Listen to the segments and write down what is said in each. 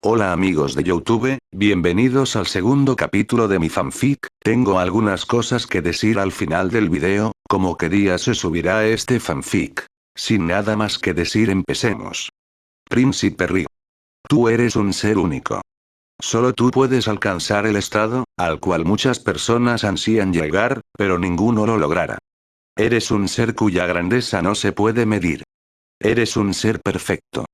Hola amigos de YouTube, bienvenidos al segundo capítulo de mi fanfic. Tengo algunas cosas que decir al final del video, como qué día se subirá este fanfic. Sin nada más que decir, empecemos. Príncipe Rig. Tú eres un ser único. Solo tú puedes alcanzar el estado, al cual muchas personas ansían llegar, pero ninguno lo logrará. Eres un ser cuya grandeza no se puede medir. Eres un ser perfecto.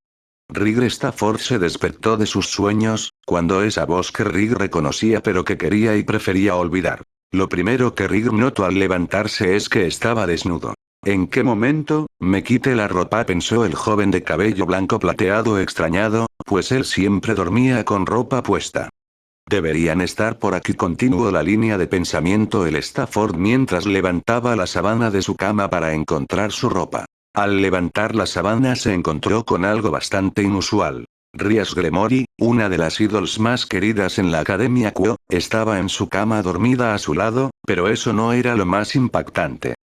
Rig Stafford se despertó de sus sueños, cuando esa voz que Rig reconocía pero que quería y prefería olvidar. Lo primero que Rig notó al levantarse es que estaba desnudo. ¿En qué momento me quité la ropa?, pensó el joven de cabello blanco plateado extrañado, pues él siempre dormía con ropa puesta. Deberían estar por aquí, continuó la línea de pensamiento el Stafford mientras levantaba la sábana de su cama para encontrar su ropa. Al levantar la sábana se encontró con algo bastante inusual. Rias Gremory, una de las idols más queridas en la Academia Quo, estaba en su cama dormida a su lado, pero eso no era lo más impactante.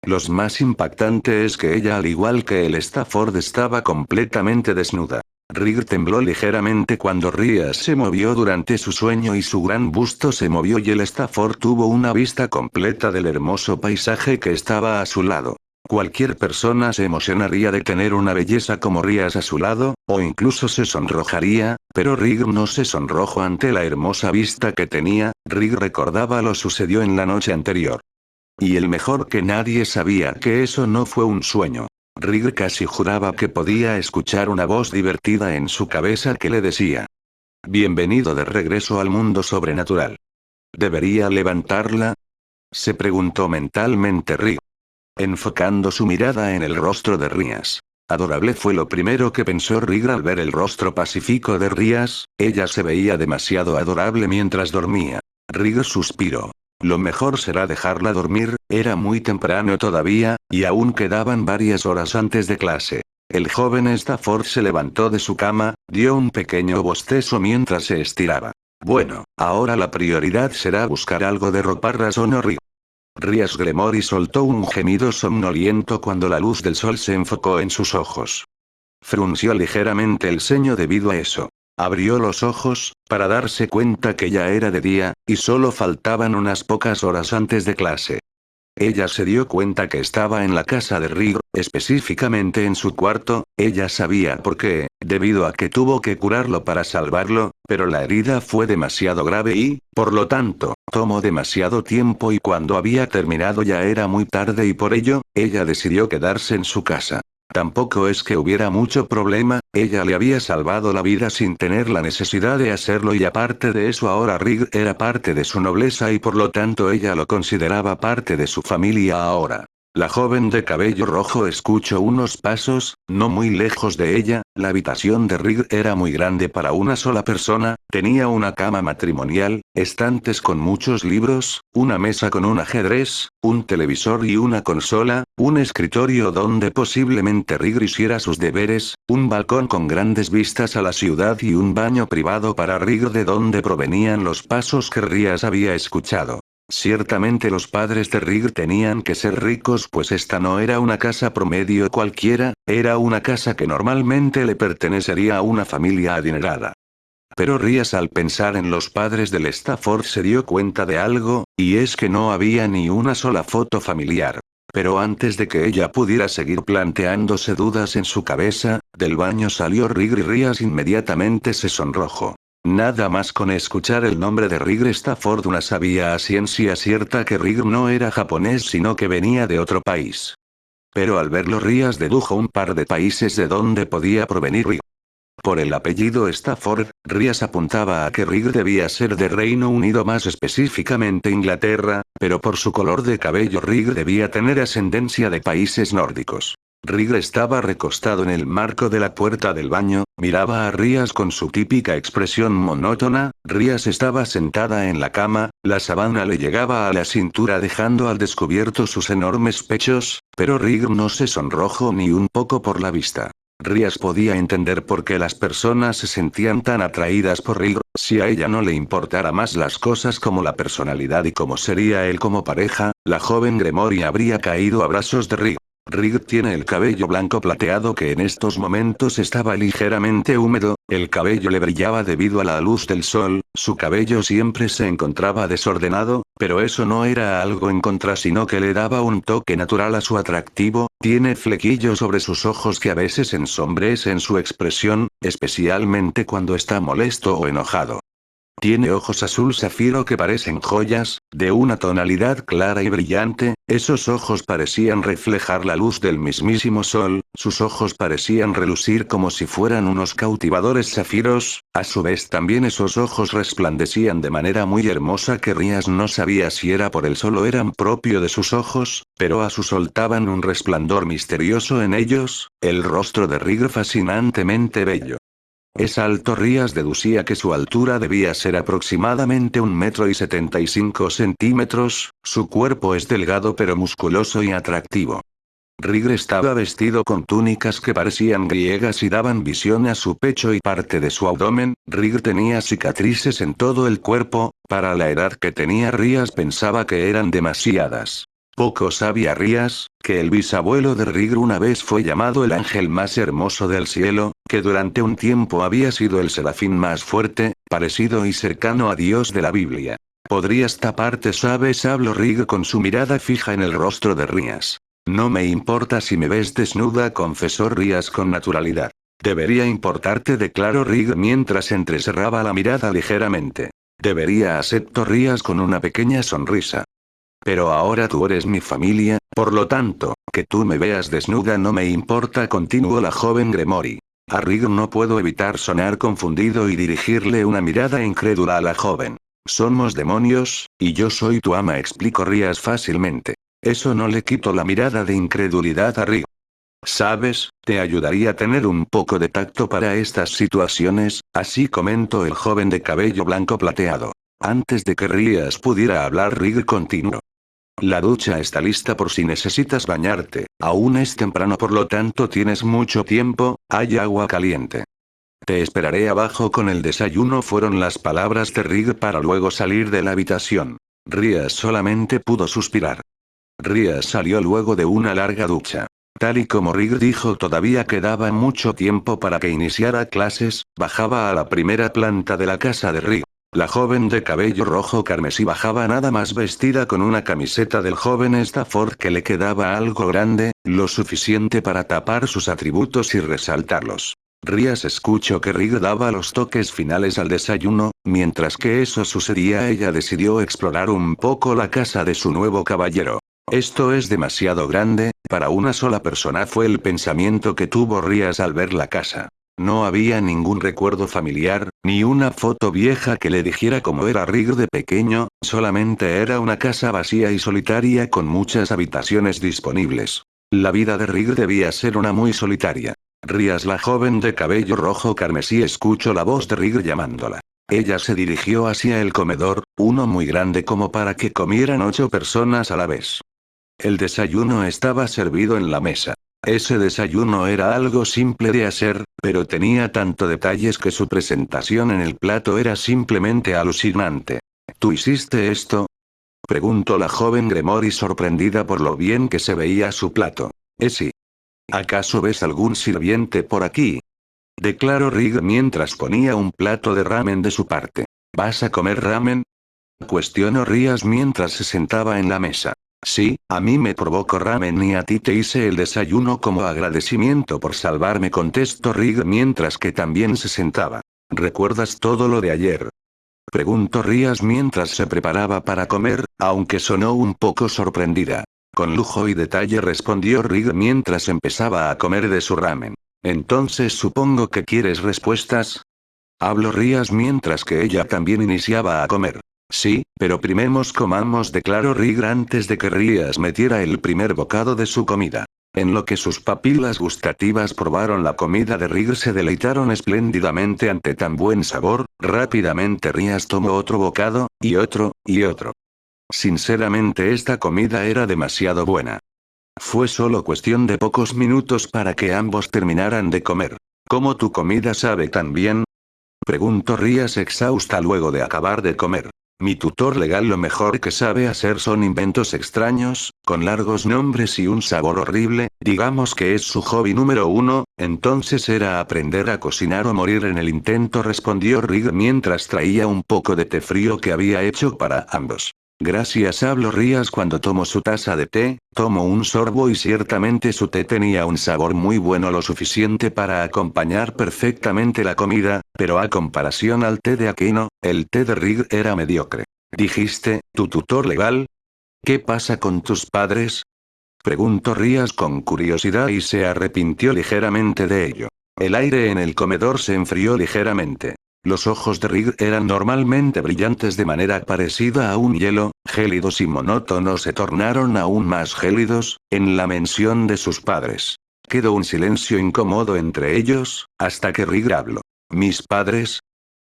Lo más impactante es que ella, al igual que el Stafford, estaba completamente desnuda. Rig tembló ligeramente cuando Rias se movió durante su sueño y su gran busto se movió y el Stafford tuvo una vista completa del hermoso paisaje que estaba a su lado. Cualquier persona se emocionaría de tener una belleza como Rias a su lado, o incluso se sonrojaría, pero Rig no se sonrojó ante la hermosa vista que tenía. Rig recordaba lo sucedido en la noche anterior. Y el mejor, que nadie sabía que eso no fue un sueño. Rig casi juraba que podía escuchar una voz divertida en su cabeza que le decía: «Bienvenido de regreso al mundo sobrenatural». ¿Debería levantarla?, se preguntó mentalmente Rig, enfocando su mirada en el rostro de Rias. Adorable fue lo primero que pensó Rig al ver el rostro pacífico de Rias. Ella se veía demasiado adorable mientras dormía. Rig suspiró. Lo mejor será dejarla dormir, era muy temprano todavía, y aún quedaban varias horas antes de clase. El joven Stafford se levantó de su cama, dio un pequeño bostezo mientras se estiraba. Bueno, ahora la prioridad será buscar algo de ropa, razonó Rig. Rias Gremory soltó un gemido somnoliento cuando la luz del sol se enfocó en sus ojos. Frunció ligeramente el ceño debido a eso. Abrió los ojos, para darse cuenta que ya era de día, y solo faltaban unas pocas horas antes de clase. Ella se dio cuenta que estaba en la casa de Rig, específicamente en su cuarto. Ella sabía por qué, debido a que tuvo que curarlo para salvarlo, pero la herida fue demasiado grave y, por lo tanto, tomó demasiado tiempo y cuando había terminado ya era muy tarde y por ello, ella decidió quedarse en su casa. Tampoco es que hubiera mucho problema, ella le había salvado la vida sin tener la necesidad de hacerlo y aparte de eso ahora Rig era parte de su nobleza y por lo tanto ella lo consideraba parte de su familia ahora. La joven de cabello rojo escuchó unos pasos, no muy lejos de ella. La habitación de Rig era muy grande para una sola persona, tenía una cama matrimonial, estantes con muchos libros, una mesa con un ajedrez, un televisor y una consola, un escritorio donde posiblemente Rig hiciera sus deberes, un balcón con grandes vistas a la ciudad y un baño privado para Rig de donde provenían los pasos que Rias había escuchado. Ciertamente los padres de Rig tenían que ser ricos, pues esta no era una casa promedio cualquiera, era una casa que normalmente le pertenecería a una familia adinerada. Pero Rias, al pensar en los padres del Stafford, se dio cuenta de algo, y es que no había ni una sola foto familiar. Pero antes de que ella pudiera seguir planteándose dudas en su cabeza, del baño salió Rig y Rias inmediatamente se sonrojó. Nada más con escuchar el nombre de Rig Stafford una sabía a ciencia cierta que Rig no era japonés sino que venía de otro país. Pero al verlo Rias dedujo un par de países de donde podía provenir Rig. Por el apellido Stafford, Rias apuntaba a que Rig debía ser de Reino Unido, más específicamente Inglaterra, pero por su color de cabello Rig debía tener ascendencia de países nórdicos. Rig estaba recostado en el marco de la puerta del baño, miraba a Rias con su típica expresión monótona. Rias estaba sentada en la cama, la sábana le llegaba a la cintura dejando al descubierto sus enormes pechos, pero Rig no se sonrojó ni un poco por la vista. Rias podía entender por qué las personas se sentían tan atraídas por Rig. Si a ella no le importara más las cosas como la personalidad y cómo sería él como pareja, la joven Gremory habría caído a brazos de Rig. Rig tiene el cabello blanco plateado que en estos momentos estaba ligeramente húmedo, el cabello le brillaba debido a la luz del sol, su cabello siempre se encontraba desordenado, pero eso no era algo en contra sino que le daba un toque natural a su atractivo, tiene flequillos sobre sus ojos que a veces ensombrecen su expresión, especialmente cuando está molesto o enojado. Tiene ojos azul zafiro que parecen joyas, de una tonalidad clara y brillante, esos ojos parecían reflejar la luz del mismísimo sol, sus ojos parecían relucir como si fueran unos cautivadores zafiros, a su vez también esos ojos resplandecían de manera muy hermosa que Rías no sabía si era por el sol o eran propio de sus ojos, pero a su soltaban un resplandor misterioso en ellos, el rostro de Rig fascinantemente bello. Es alto. Rías deducía que su altura debía ser aproximadamente 1,75 m, su cuerpo es delgado pero musculoso y atractivo. Rig estaba vestido con túnicas que parecían griegas y daban visión a su pecho y parte de su abdomen. Rig tenía cicatrices en todo el cuerpo, para la edad que tenía Rías pensaba que eran demasiadas. Poco sabía Rías, que el bisabuelo de Rig una vez fue llamado el ángel más hermoso del cielo, que durante un tiempo había sido el serafín más fuerte, parecido y cercano a Dios de la Biblia. ¿Podrías taparte? ¿Sabes? Habló Rig con su mirada fija en el rostro de Rías. No me importa si me ves desnuda, confesó Rías con naturalidad. Debería importarte, declaró Rig mientras entrecerraba la mirada ligeramente. Debería, aceptó Rías con una pequeña sonrisa. Pero ahora tú eres mi familia, por lo tanto, que tú me veas desnuda no me importa, continuó la joven Gremory. A Rig no puedo evitar sonar confundido y dirigirle una mirada incrédula a la joven. Somos demonios, y yo soy tu ama, explicó Rías fácilmente. Eso no le quitó la mirada de incredulidad a Rig. Sabes, te ayudaría a tener un poco de tacto para estas situaciones, así comentó el joven de cabello blanco plateado. Antes de que Rías pudiera hablar, Rig continuó. La ducha está lista por si necesitas bañarte, aún es temprano por lo tanto tienes mucho tiempo, hay agua caliente. Te esperaré abajo con el desayuno, fueron las palabras de Rig para luego salir de la habitación. Rías solamente pudo suspirar. Rías salió luego de una larga ducha. Tal y como Rig dijo, todavía quedaba mucho tiempo para que iniciara clases, bajaba a la primera planta de la casa de Rig. La joven de cabello rojo carmesí bajaba nada más vestida con una camiseta del joven Stafford que le quedaba algo grande, lo suficiente para tapar sus atributos y resaltarlos. Rías escuchó que Rig daba los toques finales al desayuno, mientras que eso sucedía ella decidió explorar un poco la casa de su nuevo caballero. Esto es demasiado grande, para una sola persona, fue el pensamiento que tuvo Rías al ver la casa. No había ningún recuerdo familiar, ni una foto vieja que le dijera cómo era Rig de pequeño, solamente era una casa vacía y solitaria con muchas habitaciones disponibles. La vida de Rig debía ser una muy solitaria. Rías, la joven de cabello rojo carmesí, escuchó la voz de Rig llamándola. Ella se dirigió hacia el comedor, uno muy grande como para que comieran 8 personas a la vez. El desayuno estaba servido en la mesa. Ese desayuno era algo simple de hacer, pero tenía tanto detalles que su presentación en el plato era simplemente alucinante. ¿Tú hiciste esto? Preguntó la joven Gremory sorprendida por lo bien que se veía su plato. Sí. ¿Acaso ves algún sirviente por aquí? Declaró Rig mientras ponía un plato de ramen de su parte. ¿Vas a comer ramen? Cuestionó Rías mientras se sentaba en la mesa. Sí, a mí me provocó ramen y a ti te hice el desayuno como agradecimiento por salvarme, contestó Rig mientras que también se sentaba. ¿Recuerdas todo lo de ayer? Preguntó Rías mientras se preparaba para comer, aunque sonó un poco sorprendida. Con lujo y detalle, respondió Rig mientras empezaba a comer de su ramen. Entonces supongo que quieres respuestas. Habló Rías mientras que ella también iniciaba a comer. Sí, pero primero comamos, declaró Rig antes de que Rías metiera el primer bocado de su comida. En lo que sus papilas gustativas probaron la comida de Rig, se deleitaron espléndidamente ante tan buen sabor. Rápidamente Rías tomó otro bocado, y otro, y otro. Sinceramente esta comida era demasiado buena. Fue solo cuestión de pocos minutos para que ambos terminaran de comer. ¿Cómo tu comida sabe tan bien? Preguntó Rías exhausta luego de acabar de comer. Mi tutor legal lo mejor que sabe hacer son inventos extraños, con largos nombres y un sabor horrible, digamos que es su hobby número uno, entonces era aprender a cocinar o morir en el intento, respondió Rig mientras traía un poco de té frío que había hecho para ambos. Gracias, habló Rías cuando tomó su taza de té, tomó un sorbo y ciertamente su té tenía un sabor muy bueno, lo suficiente para acompañar perfectamente la comida, pero a comparación al té de Aquino, el té de Rig era mediocre. ¿Dijiste, tu tutor legal? ¿Qué pasa con tus padres? Preguntó Rías con curiosidad y se arrepintió ligeramente de ello. El aire en el comedor se enfrió ligeramente. Los ojos de Rig eran normalmente brillantes de manera parecida a un hielo, gélidos y monótonos se tornaron aún más gélidos, en la mención de sus padres. Quedó un silencio incómodo entre ellos, hasta que Rig habló. ¿Mis padres?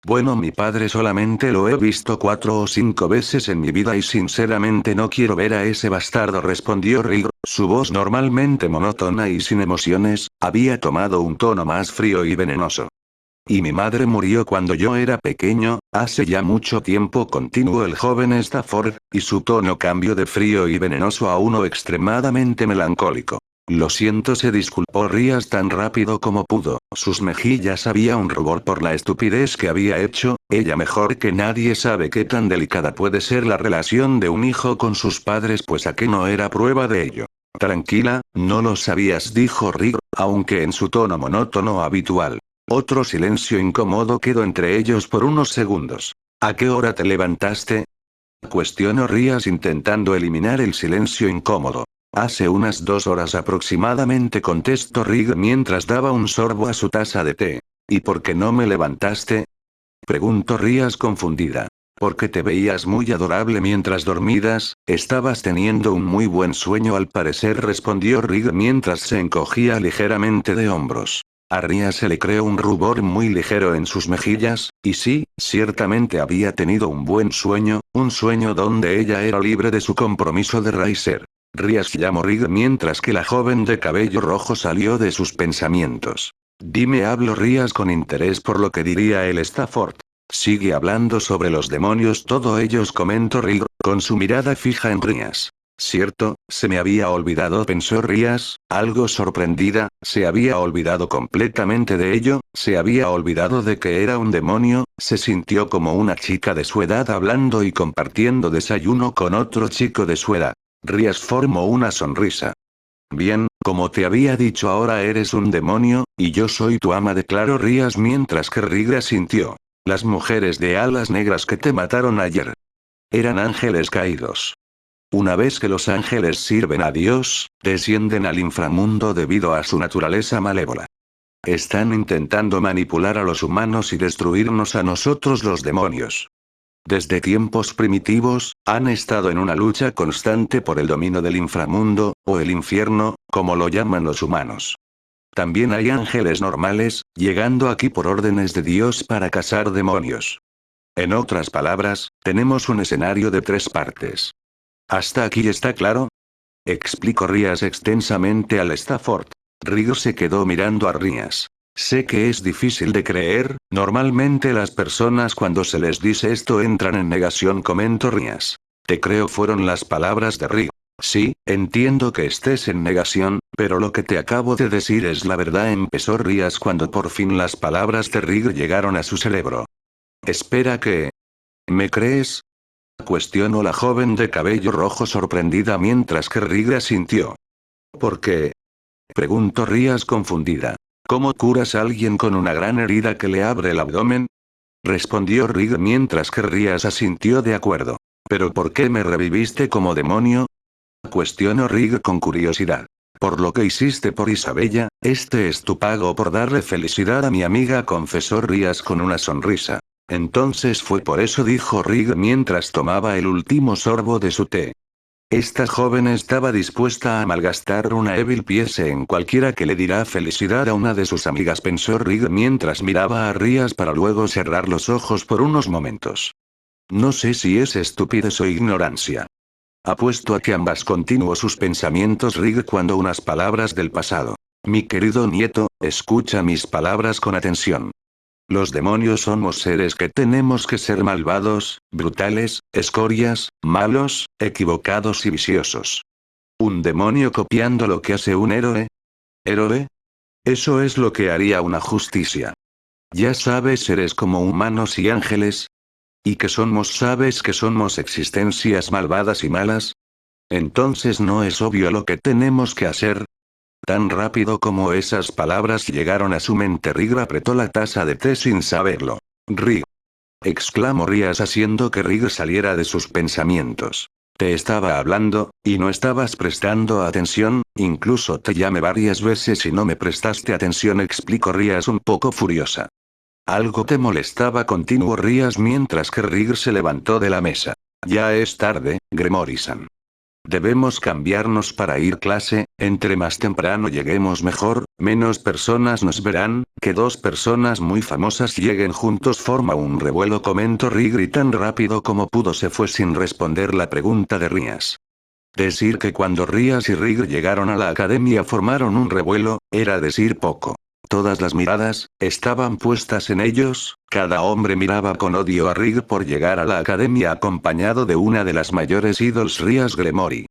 Bueno, mi padre solamente lo he visto 4 o 5 veces en mi vida y sinceramente no quiero ver a ese bastardo, respondió Rig. Su voz, normalmente monótona y sin emociones, había tomado un tono más frío y venenoso. Y mi madre murió cuando yo era pequeño, hace ya mucho tiempo, continuó el joven Stafford, y su tono cambió de frío y venenoso a uno extremadamente melancólico. Lo siento, se disculpó Rías tan rápido como pudo, sus mejillas había un rubor por la estupidez que había hecho, ella mejor que nadie sabe qué tan delicada puede ser la relación de un hijo con sus padres, pues aquí no era prueba de ello. Tranquila, no lo sabías, dijo Rig, aunque en su tono monótono habitual. Otro silencio incómodo quedó entre ellos por unos segundos. ¿A qué hora te levantaste? Cuestionó Rías intentando eliminar el silencio incómodo. Hace unas 2 horas aproximadamente, contestó Rig mientras daba un sorbo a su taza de té. ¿Y por qué no me levantaste? Preguntó Rías confundida. Porque te veías muy adorable mientras dormías, estabas teniendo un muy buen sueño al parecer, respondió Rig mientras se encogía ligeramente de hombros. A Rías se le creó un rubor muy ligero en sus mejillas, y sí, ciertamente había tenido un buen sueño, un sueño donde ella era libre de su compromiso de Raiser. Rías llamó Rig mientras que la joven de cabello rojo salió de sus pensamientos. Dime, habló Rías con interés por lo que diría el Stafford. Sigue hablando sobre los demonios, todos ellos, comentó Rig, con su mirada fija en Rías. Cierto, se me había olvidado, pensó Rías, algo sorprendida, se había olvidado completamente de ello, se había olvidado de que era un demonio, se sintió como una chica de su edad hablando y compartiendo desayuno con otro chico de su edad. Rías formó una sonrisa. Bien, como te había dicho, ahora eres un demonio, y yo soy tu ama, declaró Rías mientras que Rig asintió. Las mujeres de alas negras que te mataron ayer eran ángeles caídos. Una vez que los ángeles sirven a Dios, descienden al inframundo debido a su naturaleza malévola. Están intentando manipular a los humanos y destruirnos a nosotros, los demonios. Desde tiempos primitivos, han estado en una lucha constante por el dominio del inframundo, o el infierno, como lo llaman los humanos. También hay ángeles normales, llegando aquí por órdenes de Dios para cazar demonios. En otras palabras, tenemos un escenario de 3 partes. ¿Hasta aquí está claro? Explicó Rías extensamente al Stafford. Rig se quedó mirando a Rías. Sé que es difícil de creer, normalmente las personas cuando se les dice esto entran en negación, comentó Rías. Te creo, fueron las palabras de Rig. Sí, entiendo que estés en negación, pero lo que te acabo de decir es la verdad, empezó Rías cuando por fin las palabras de Rig llegaron a su cerebro. Espera, ¿qué? ¿Me crees? Cuestionó la joven de cabello rojo sorprendida mientras que Rig asintió. ¿Por qué? Preguntó Rías confundida. ¿Cómo curas a alguien con una gran herida que le abre el abdomen? Respondió Rig mientras que Rías asintió de acuerdo. ¿Pero por qué me reviviste como demonio? Cuestionó Rig con curiosidad. Por lo que hiciste por Isabella, este es tu pago por darle felicidad a mi amiga, confesó Rías con una sonrisa. Entonces fue por eso, dijo Rig mientras tomaba el último sorbo de su té. Esta joven estaba dispuesta a malgastar una evil piece en cualquiera que le diera felicidad a una de sus amigas, pensó Rig mientras miraba a Rías para luego cerrar los ojos por unos momentos. No sé si es estupidez o ignorancia. Apuesto a que ambas, continuó sus pensamientos Rig cuando unas palabras del pasado. Mi querido nieto, escucha mis palabras con atención. Los demonios somos seres que tenemos que ser malvados, brutales, escorias, malos, equivocados y viciosos. ¿Un demonio copiando lo que hace un héroe? ¿Héroe? Eso es lo que haría una justicia. Ya sabes, seres como humanos y ángeles. ¿Y que somos? ¿Sabes que somos existencias malvadas y malas? Entonces ¿no es obvio lo que tenemos que hacer? Tan rápido como esas palabras llegaron a su mente, Rigg apretó la taza de té sin saberlo. Rigg, exclamó Rías haciendo que Rigg saliera de sus pensamientos. Te estaba hablando, y no estabas prestando atención, incluso te llamé varias veces y no me prestaste atención, explicó Rías un poco furiosa. Algo te molestaba, continuó Rías mientras que Rigg se levantó de la mesa. Ya es tarde, Gremory-san. Debemos cambiarnos para ir clase, entre más temprano lleguemos mejor, menos personas nos verán, que dos personas muy famosas lleguen juntos forma un revuelo, comentó Rigg y tan rápido como pudo se fue sin responder la pregunta de Rías. Decir que cuando Rías y Rigg llegaron a la academia formaron un revuelo, era decir poco. Todas las miradas estaban puestas en ellos, cada hombre miraba con odio a Rigg por llegar a la academia acompañado de una de las mayores ídols, Rías Gremory.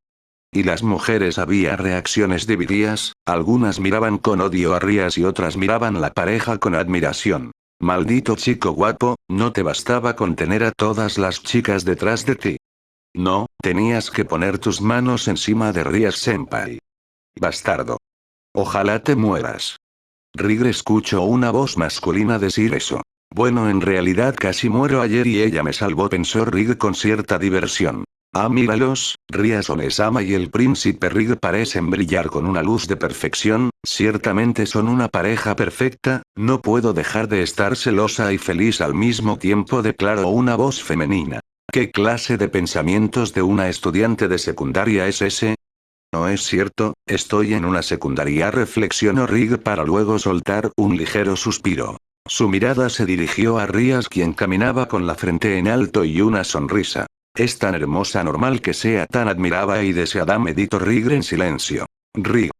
Y las mujeres había reacciones divididas, algunas miraban con odio a Rías y otras miraban la pareja con admiración. Maldito chico guapo, no te bastaba con tener a todas las chicas detrás de ti. No, tenías que poner tus manos encima de Rías Senpai. Bastardo. Ojalá te mueras. Rigg escuchó una voz masculina decir eso. Bueno, en realidad casi muero ayer y ella me salvó, pensó Rigg con cierta diversión. Ah, míralos, Rías Onesama y el príncipe Rigg parecen brillar con una luz de perfección, ciertamente son una pareja perfecta, no puedo dejar de estar celosa y feliz al mismo tiempo, declaró una voz femenina. ¿Qué clase de pensamientos de una estudiante de secundaria es ese? No es cierto, estoy en una secundaria, reflexionó Rigg para luego soltar un ligero suspiro. Su mirada se dirigió a Rías, quien caminaba con la frente en alto y una sonrisa. Es tan hermosa, normal que sea tan admirada y deseada, meditó Rigg en silencio. Rigg,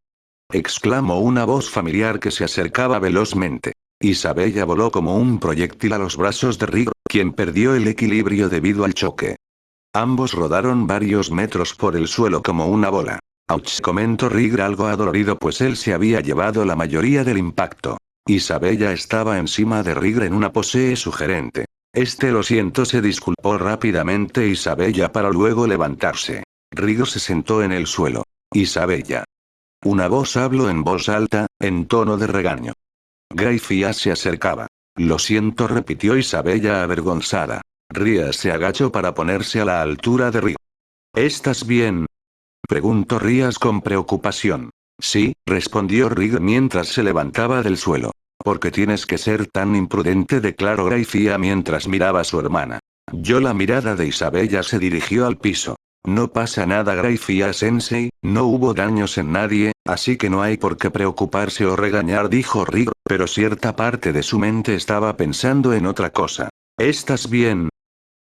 exclamó una voz familiar que se acercaba velozmente. Isabella voló como un proyectil a los brazos de Rigg, quien perdió el equilibrio debido al choque. Ambos rodaron varios metros por el suelo como una bola. Ouch, comentó Rigg algo adolorido, pues él se había llevado la mayoría del impacto. Isabella estaba encima de Rigg en una pose sugerente. Lo siento, se disculpó rápidamente Isabella para luego levantarse. Rigg se sentó en el suelo. Isabella. Una voz habló en voz alta, en tono de regaño. Gracia se acercaba. Lo siento, repitió Isabella avergonzada. Rías se agachó para ponerse a la altura de Rigg. ¿Estás bien?, preguntó Rías con preocupación. Sí, respondió Rigg mientras se levantaba del suelo. ¿Por qué tienes que ser tan imprudente?, declaró Gracia mientras miraba a su hermana. La mirada de Isabella se dirigió al piso. No pasa nada, Gracia-sensei, no hubo daños en nadie, así que no hay por qué preocuparse o regañar, dijo Rigg, pero cierta parte de su mente estaba pensando en otra cosa. ¿Estás bien?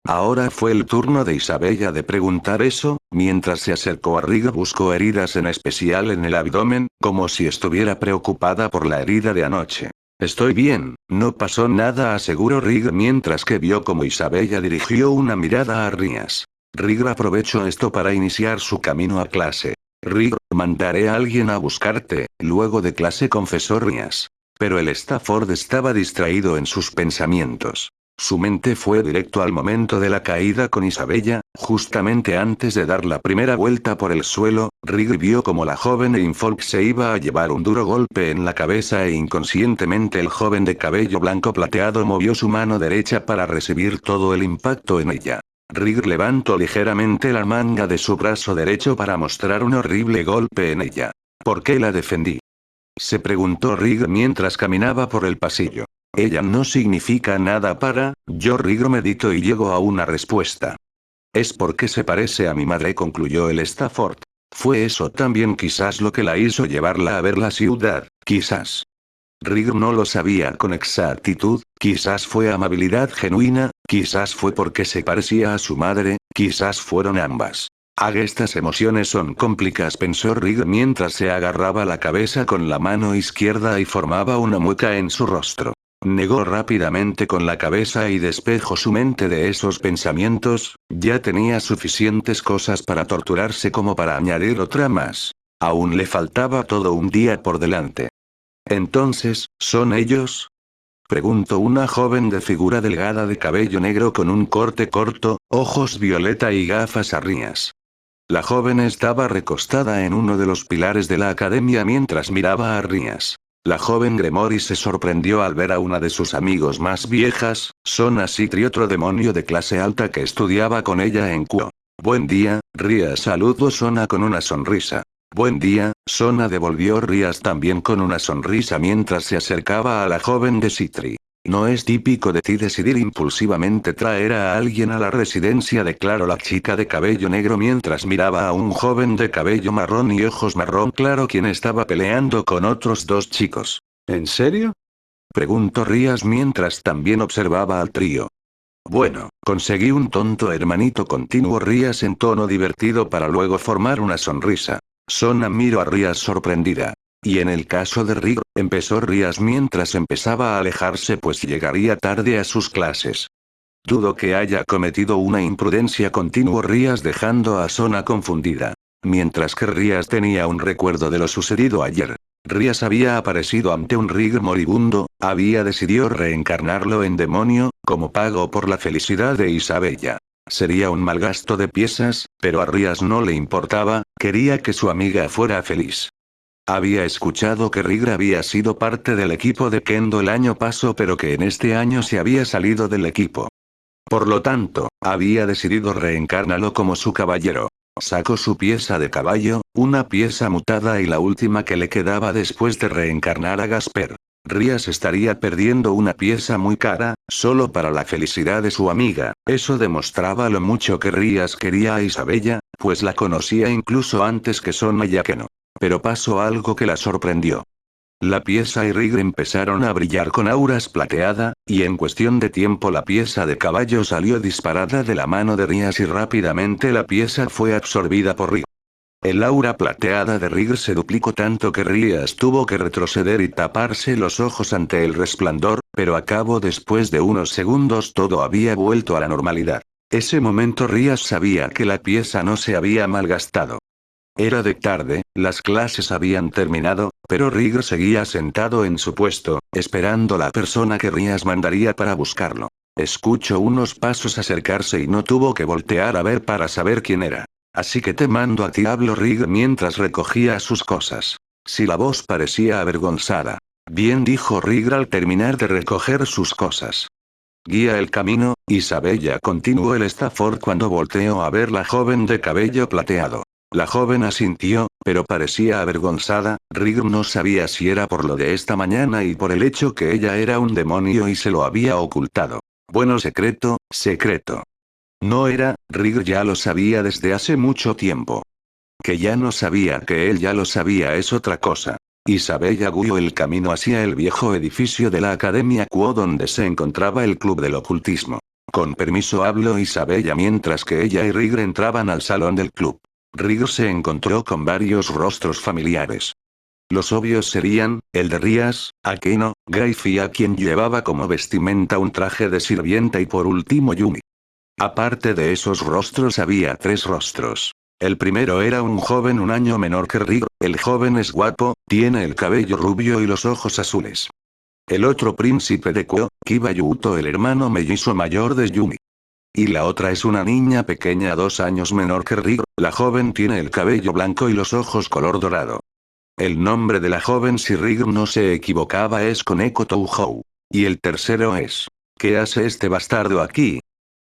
Ahora fue el turno de Isabella de preguntar eso, mientras se acercó a Rigg buscó heridas, en especial en el abdomen, como si estuviera preocupada por la herida de anoche. Estoy bien, no pasó nada, aseguró Rigg mientras que vio como Isabella dirigió una mirada a Rías. Rigg aprovechó esto para iniciar su camino a clase. Rigg, mandaré a alguien a buscarte, luego de clase, confesó Rías. Pero el Stafford estaba distraído en sus pensamientos. Su mente fue directo al momento de la caída con Isabella, justamente antes de dar la primera vuelta por el suelo. Rigg vio como la joven Infolk se iba a llevar un duro golpe en la cabeza e inconscientemente el joven de cabello blanco plateado movió su mano derecha para recibir todo el impacto en ella. Rigg levantó ligeramente la manga de su brazo derecho para mostrar un horrible golpe en ella. ¿Por qué la defendí?, se preguntó Rigg mientras caminaba por el pasillo. Ella no significa nada para yo. Rigg meditó y llegó a una respuesta. Es porque se parece a mi madre, concluyó el Stafford. Fue eso también quizás lo que la hizo llevarla a ver la ciudad, quizás. Rigg no lo sabía con exactitud, quizás fue amabilidad genuina, quizás fue porque se parecía a su madre, quizás fueron ambas. Estas emociones son cómplicas, pensó Rigg mientras se agarraba la cabeza con la mano izquierda y formaba una mueca en su rostro. Negó rápidamente con la cabeza y despejó su mente de esos pensamientos, ya tenía suficientes cosas para torturarse como para añadir otra más. Aún le faltaba todo un día por delante. Entonces, ¿son ellos? Preguntó una joven de figura delgada de cabello negro con un corte corto, ojos violeta y gafas a Rías. La joven estaba recostada en uno de los pilares de la academia mientras miraba a Rías. La joven Gremory se sorprendió al ver a una de sus amigos más viejas, Sona Citri, otro demonio de clase alta que estudiaba con ella en Kuo. Buen día, Rías, saludó Sona con una sonrisa. Buen día, Sona, devolvió Rías también con una sonrisa mientras se acercaba a la joven de Citri. No es típico de ti decidir impulsivamente traer a alguien a la residencia, declaró la chica de cabello negro mientras miraba a un joven de cabello marrón y ojos marrón claro quien estaba peleando con otros dos chicos. ¿En serio? Preguntó Rías mientras también observaba al trío. Bueno, conseguí un tonto hermanito, continuó Rías en tono divertido para luego formar una sonrisa. Sona miró a Rías sorprendida. Y en el caso de Rig, empezó Rías mientras empezaba a alejarse pues llegaría tarde a sus clases. Dudo que haya cometido una imprudencia, continuó Rías dejando a Sona confundida. Mientras que Rías tenía un recuerdo de lo sucedido ayer. Rías había aparecido ante un Rig moribundo, había decidido reencarnarlo en demonio, como pago por la felicidad de Isabella. Sería un mal gasto de piezas, pero a Rías no le importaba, quería que su amiga fuera feliz. Había escuchado que Rig había sido parte del equipo de Kendo el año pasado pero que en este año se había salido del equipo. Por lo tanto, había decidido reencarnarlo como su caballero. Sacó su pieza de caballo, una pieza mutada y la última que le quedaba después de reencarnar a Gasper. Rías estaría perdiendo una pieza muy cara, solo para la felicidad de su amiga. Eso demostraba lo mucho que Rías quería a Isabella, pues la conocía incluso antes que Sona y Akeno. Pero pasó algo que la sorprendió. La pieza y Rig empezaron a brillar con auras plateada, y en cuestión de tiempo la pieza de caballo salió disparada de la mano de Rías y rápidamente la pieza fue absorbida por Rig. El aura plateada de Rig se duplicó tanto que Rías tuvo que retroceder y taparse los ojos ante el resplandor, pero a cabo después de unos segundos todo había vuelto a la normalidad. Ese momento Rías sabía que la pieza no se había malgastado. Era de tarde, las clases habían terminado, pero Rig seguía sentado en su puesto, esperando la persona que Rías mandaría para buscarlo. Escuchó unos pasos acercarse y no tuvo que voltear a ver para saber quién era. Así que te mando a ti, habló Rig mientras recogía sus cosas. Si la voz parecía avergonzada. Bien, dijo Rig al terminar de recoger sus cosas. Guía el camino, Isabella, continuó el Stafford cuando volteó a ver la joven de cabello plateado. La joven asintió, pero parecía avergonzada. Rig no sabía si era por lo de esta mañana y por el hecho que ella era un demonio y se lo había ocultado. Bueno, secreto, secreto. No era, Rig ya lo sabía desde hace mucho tiempo. Que ya no sabía que él ya lo sabía es otra cosa. Isabella guió el camino hacia el viejo edificio de la Academia Kuo donde se encontraba el club del ocultismo. Con permiso, habló Isabella mientras que ella y Rig entraban al salón del club. Rig se encontró con varios rostros familiares. Los obvios serían, el de Rías, Akeno, Grayfi, a quien llevaba como vestimenta un traje de sirvienta, y por último Yumi. Aparte de esos rostros había tres rostros. El primero era un joven un año menor que Rig, el joven es guapo, tiene el cabello rubio y los ojos azules. El otro príncipe de Kuo, Kiba Yuto, el hermano mellizo mayor de Yumi. Y la otra es una niña pequeña 2 años menor que Rig, la joven tiene el cabello blanco y los ojos color dorado. El nombre de la joven, si Rig no se equivocaba, es Koneko Touhou. Y el tercero es. ¿Qué hace este bastardo aquí?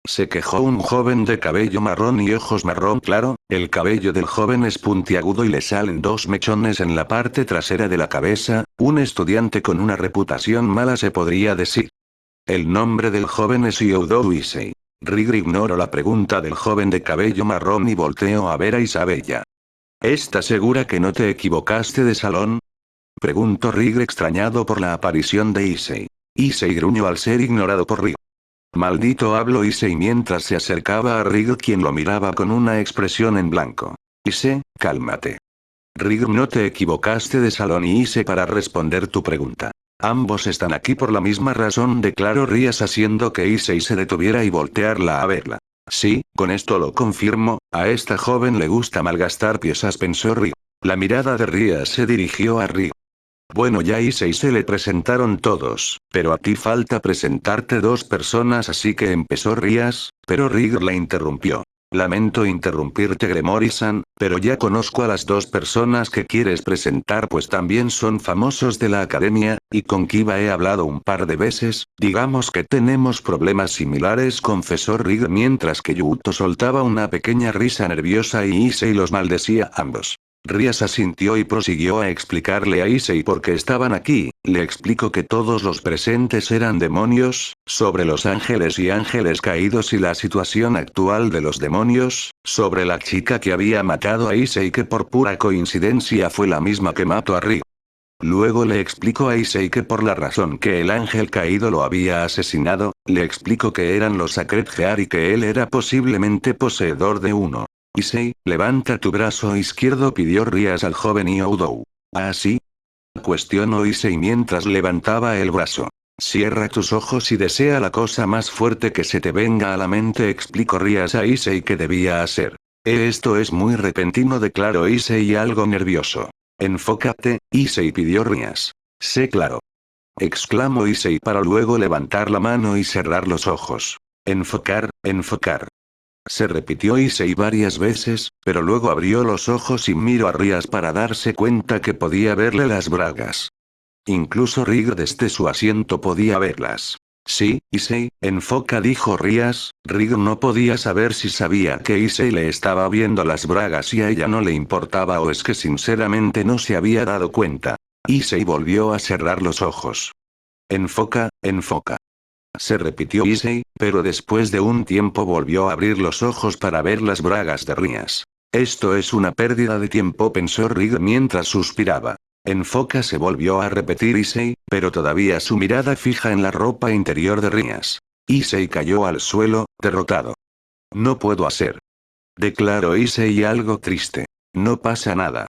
Se quejó un joven de cabello marrón y ojos marrón claro, el cabello del joven es puntiagudo y le salen 2 mechones en la parte trasera de la cabeza, un estudiante con una reputación mala se podría decir. El nombre del joven es Youdou Issei. Rig ignoró la pregunta del joven de cabello marrón y volteó a ver a Isabella. ¿Estás segura que no te equivocaste de salón? Preguntó Rig extrañado por la aparición de Issei. Issei gruñó al ser ignorado por Rig. Maldito, habló Issei mientras se acercaba a Rig, quien lo miraba con una expresión en blanco. Issei, cálmate. Rig, no te equivocaste de salón, y Issei para responder tu pregunta. Ambos están aquí por la misma razón, declaró Rías haciendo que Issei se detuviera y voltearla a verla. Sí, con esto lo confirmo, a esta joven le gusta malgastar piezas, pensó Río. La mirada de Rías se dirigió a Río. Bueno, ya Issei se le presentaron todos, pero a ti falta presentarte dos personas, así que empezó Rías, pero Rig la interrumpió. Lamento interrumpirte, Gremory-san, pero ya conozco a las dos personas que quieres presentar, pues también son famosos de la academia, y con Kiba he hablado un par de veces. Digamos que tenemos problemas similares, confesó Rig mientras que Yuto soltaba una pequeña risa nerviosa y Issei los maldecía a ambos. Rías asintió y prosiguió a explicarle a Issei por qué estaban aquí. Le explicó que todos los presentes eran demonios, sobre los ángeles y ángeles caídos y la situación actual de los demonios, sobre la chica que había matado a Issei, que por pura coincidencia fue la misma que mató a Río. Luego le explicó a Issei que por la razón que el ángel caído lo había asesinado, le explicó que eran los Sacred Gear y que él era posiblemente poseedor de uno. Issei, levanta tu brazo izquierdo, pidió Rías al joven Youdou. ¿Ah, sí? Cuestionó Issei mientras levantaba el brazo. Cierra tus ojos y desea la cosa más fuerte que se te venga a la mente, explicó Rías a Issei que debía hacer. Esto es muy repentino, declaró Issei algo nervioso. Enfócate, Issei, pidió Rías. Sé claro. Exclamó Issei para luego levantar la mano y cerrar los ojos. Enfocar, enfocar. Se repitió Issei varias veces, pero luego abrió los ojos y miró a Rías para darse cuenta que podía verle las bragas. Incluso Rig desde su asiento podía verlas. Sí, Issei, enfoca, dijo Rías. Rig no podía saber si sabía que Issei le estaba viendo las bragas y a ella no le importaba, o es que sinceramente no se había dado cuenta. Issei volvió a cerrar los ojos. Enfoca, enfoca. Se repitió Issei, pero después de un tiempo volvió a abrir los ojos para ver las bragas de Rías. Esto es una pérdida de tiempo, pensó Rig mientras suspiraba. Enfoca, se volvió a repetir Issei, pero todavía su mirada fija en la ropa interior de Rías. Issei cayó al suelo, derrotado. No puedo hacer. Declaró Issei algo triste. No pasa nada.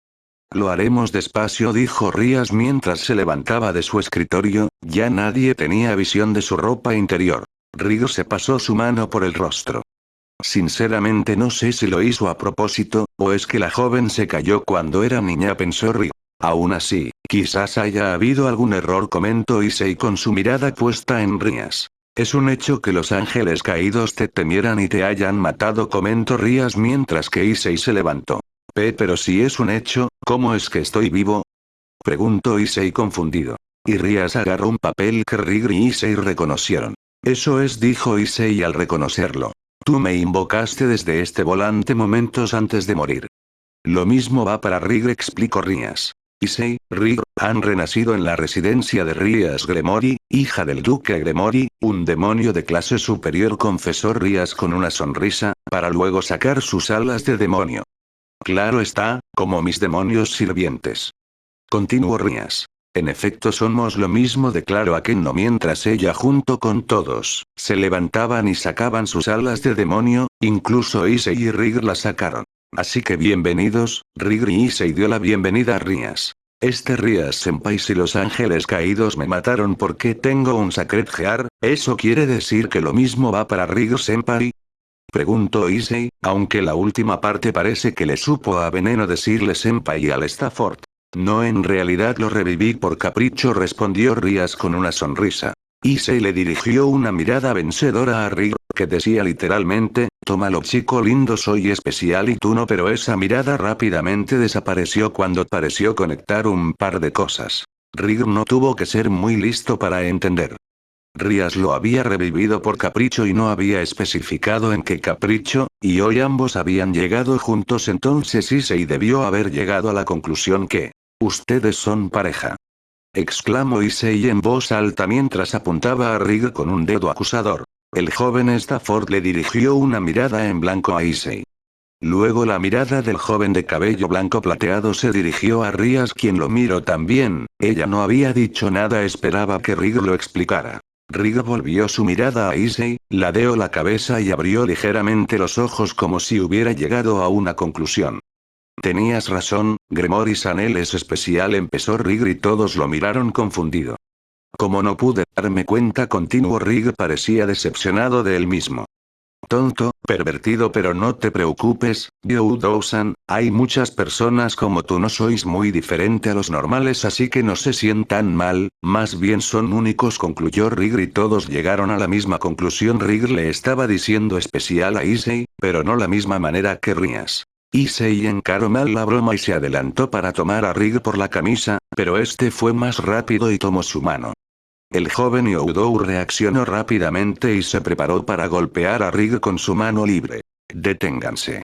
Lo haremos despacio, dijo Rías mientras se levantaba de su escritorio. Ya nadie tenía visión de su ropa interior. Rig se pasó su mano por el rostro. Sinceramente no sé si lo hizo a propósito, o es que la joven se cayó cuando era niña, pensó Rig. Aún así, quizás haya habido algún error, comentó Issei con su mirada puesta en Rías. Es un hecho que los ángeles caídos te temieran y te hayan matado, comentó Rías mientras que Issei se levantó. Pero si es un hecho, ¿cómo es que estoy vivo? Preguntó Issei confundido. Y Rías agarró un papel que Rig y Issei reconocieron. Eso es, dijo Issei al reconocerlo. Tú me invocaste desde este volante momentos antes de morir. Lo mismo va para Rig, explicó Rías. Issei, Rig, han renacido en la residencia de Rías Gremory, hija del duque Gremory, un demonio de clase superior, confesó Rías con una sonrisa, para luego sacar sus alas de demonio. Claro está, como mis demonios sirvientes. Continuó Rías. En efecto somos lo mismo, declaró Akeno mientras ella junto con todos, se levantaban y sacaban sus alas de demonio, incluso Issei y Rig las sacaron. Así que bienvenidos, Rig y Issei dio la bienvenida a Rías. Rías senpai, si los ángeles caídos me mataron porque tengo un Sacred Gear, ¿eso quiere decir que lo mismo va para Rig senpai? Preguntó Issei, aunque la última parte parece que le supo a veneno decirle senpai al Stafford. No, en realidad lo reviví por capricho, respondió Rías con una sonrisa. Issei le dirigió una mirada vencedora a Rig, que decía literalmente, tómalo chico lindo, soy especial y tú no, pero esa mirada rápidamente desapareció cuando pareció conectar un par de cosas. Rig no tuvo que ser muy listo para entender. Rías lo había revivido por capricho y no había especificado en qué capricho, y hoy ambos habían llegado juntos, entonces Issei debió haber llegado a la conclusión que ustedes son pareja. Exclamó Issei en voz alta mientras apuntaba a Rig con un dedo acusador. El joven Stafford le dirigió una mirada en blanco a Issei. Luego la mirada del joven de cabello blanco plateado se dirigió a Rías, quien lo miró también. Ella no había dicho nada, esperaba que Rig lo explicara. Rig volvió su mirada a Issei, ladeó la cabeza y abrió ligeramente los ojos como si hubiera llegado a una conclusión. Tenías razón, Gremory-san, él es especial, empezó Rig y todos lo miraron confundido. Como no pude darme cuenta, continuó Rig, parecía decepcionado de él mismo. Tonto, pervertido, pero no te preocupes, Youdou-san, hay muchas personas como tú, no sois muy diferente a los normales, así que no se sientan mal, más bien son únicos, concluyó Rig, y todos llegaron a la misma conclusión. Rig le estaba diciendo especial a Issei, pero no la misma manera que Rías. Issei encaró mal la broma y se adelantó para tomar a Rig por la camisa, pero este fue más rápido y tomó su mano. El joven Youdou reaccionó rápidamente y se preparó para golpear a Rig con su mano libre. Deténganse.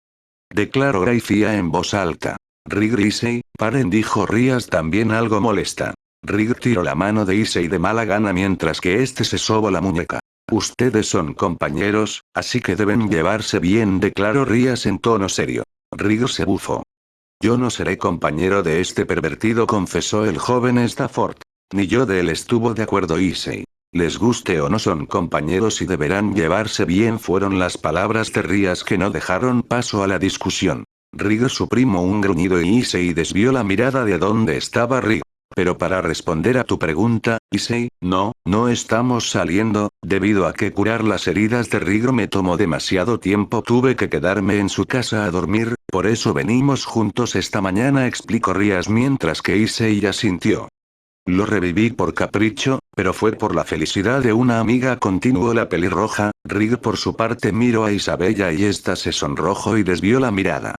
Declaró Graifia en voz alta. Rig y Issei, paren, dijo Rías también algo molesta. Rig tiró la mano de Issei de mala gana mientras que este se sobó la muñeca. Ustedes son compañeros, así que deben llevarse bien, declaró Rías en tono serio. Rig se bufó. Yo no seré compañero de este pervertido, confesó el joven Stafford. Ni yo de él, estuvo de acuerdo Issei. Les guste o no, son compañeros y deberán llevarse bien, fueron las palabras de Rías que no dejaron paso a la discusión. Rig suprimió un gruñido y Issei desvió la mirada de donde estaba Rig. Pero para responder a tu pregunta, Issei, no estamos saliendo, debido a que curar las heridas de Rig me tomó demasiado tiempo, tuve que quedarme en su casa a dormir, por eso venimos juntos esta mañana, explicó Rías mientras que Issei asintió. Lo reviví por capricho, pero fue por la felicidad de una amiga, continuó la pelirroja. Rig por su parte miró a Isabella y ésta se sonrojó y desvió la mirada.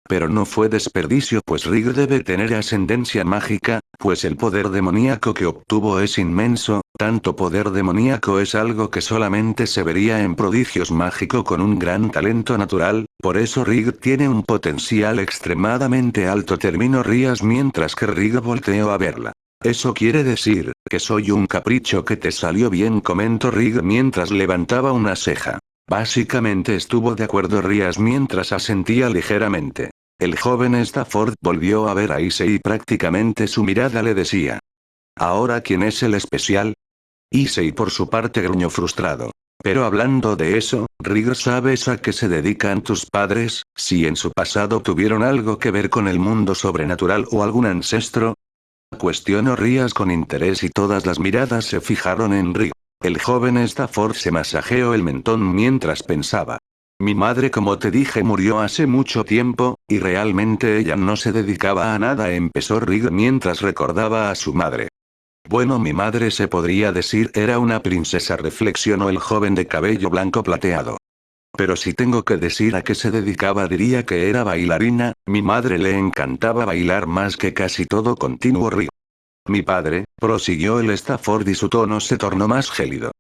Pero no fue desperdicio, pues Rig debe tener ascendencia mágica, pues el poder demoníaco que obtuvo es inmenso, tanto poder demoníaco es algo que solamente se vería en prodigios mágicos con un gran talento natural, por eso Rig tiene un potencial extremadamente alto, terminó Rías mientras que Rig volteó a verla. Eso quiere decir, que soy un capricho que te salió bien, comentó Rig mientras levantaba una ceja. Básicamente estuvo de acuerdo Rías mientras asentía ligeramente. El joven Stafford volvió a ver a Issei y prácticamente su mirada le decía. ¿Ahora quién es el especial? Issei por su parte gruñó frustrado. Pero hablando de eso, Rig, ¿sabes a qué se dedican tus padres? Si en su pasado tuvieron algo que ver con el mundo sobrenatural o algún ancestro. Cuestionó Rías con interés y todas las miradas se fijaron en Rig. El joven Stafford se masajeó el mentón mientras pensaba. Mi madre, como te dije, murió hace mucho tiempo, y realmente ella no se dedicaba a nada, empezó Rig mientras recordaba a su madre. Bueno, mi madre se podría decir era una princesa, reflexionó el joven de cabello blanco plateado. Pero si tengo que decir a qué se dedicaba, diría que era bailarina, mi madre le encantaba bailar más que casi todo, continuó Rig. Mi padre, prosiguió el Stafford y su tono se tornó más gélido.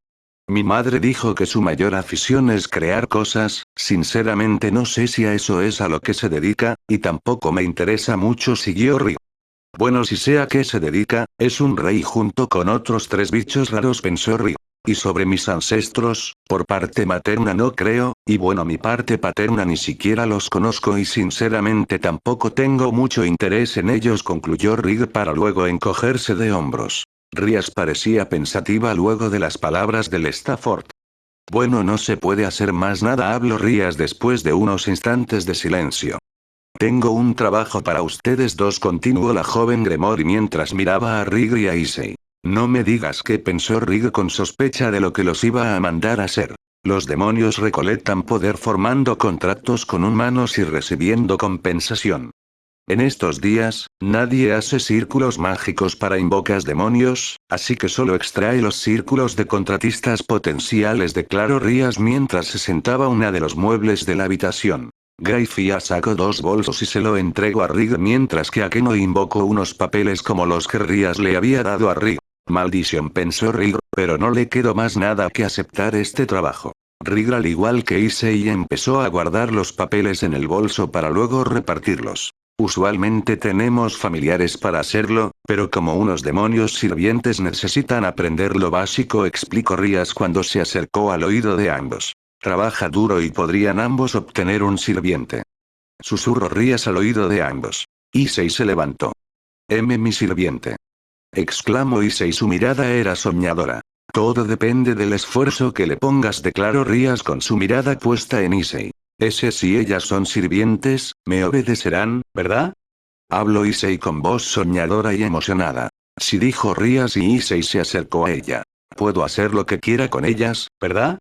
Mi madre dijo que su mayor afición es crear cosas, sinceramente no sé si a eso es a lo que se dedica, y tampoco me interesa mucho, siguió Rig. Bueno, si sé a qué se dedica, es un rey junto con otros 3 bichos raros, pensó Rig. Y sobre mis ancestros, por parte materna no creo, y bueno, mi parte paterna ni siquiera los conozco y sinceramente tampoco tengo mucho interés en ellos, concluyó Rig para luego encogerse de hombros. Rías parecía pensativa luego de las palabras del Stafford. Bueno, no se puede hacer más nada, habló Rías después de unos instantes de silencio. Tengo un trabajo para ustedes dos, continuó la joven Gremory mientras miraba a Rig y a Issei. No me digas qué, pensó Rig con sospecha de lo que los iba a mandar a hacer. Los demonios recolectan poder formando contratos con humanos y recibiendo compensación. En estos días, nadie hace círculos mágicos para invocar demonios, así que solo extrae los círculos de contratistas potenciales, declaró Rías mientras se sentaba una de los muebles de la habitación. Graifia sacó 2 bolsos y se lo entregó a Rig mientras que Akeno invocó unos papeles como los que Rías le había dado a Rig. Maldición, pensó Rig, pero no le quedó más nada que aceptar este trabajo. Rig, al igual que Issei, empezó a guardar los papeles en el bolso para luego repartirlos. Usualmente tenemos familiares para hacerlo, pero como unos demonios sirvientes necesitan aprender lo básico, explicó Rías cuando se acercó al oído de ambos. Trabaja duro y podrían ambos obtener un sirviente. Susurró Rías al oído de ambos. Issei se levantó. Mi sirviente. Exclamó Issei, su mirada era soñadora. Todo depende del esfuerzo que le pongas, declaró Rías con su mirada puesta en Issei. Si ellas son sirvientes, me obedecerán, ¿verdad? Habló Issei con voz soñadora y emocionada. Sí, dijo Rías y Issei se acercó a ella. Puedo hacer lo que quiera con ellas, ¿verdad?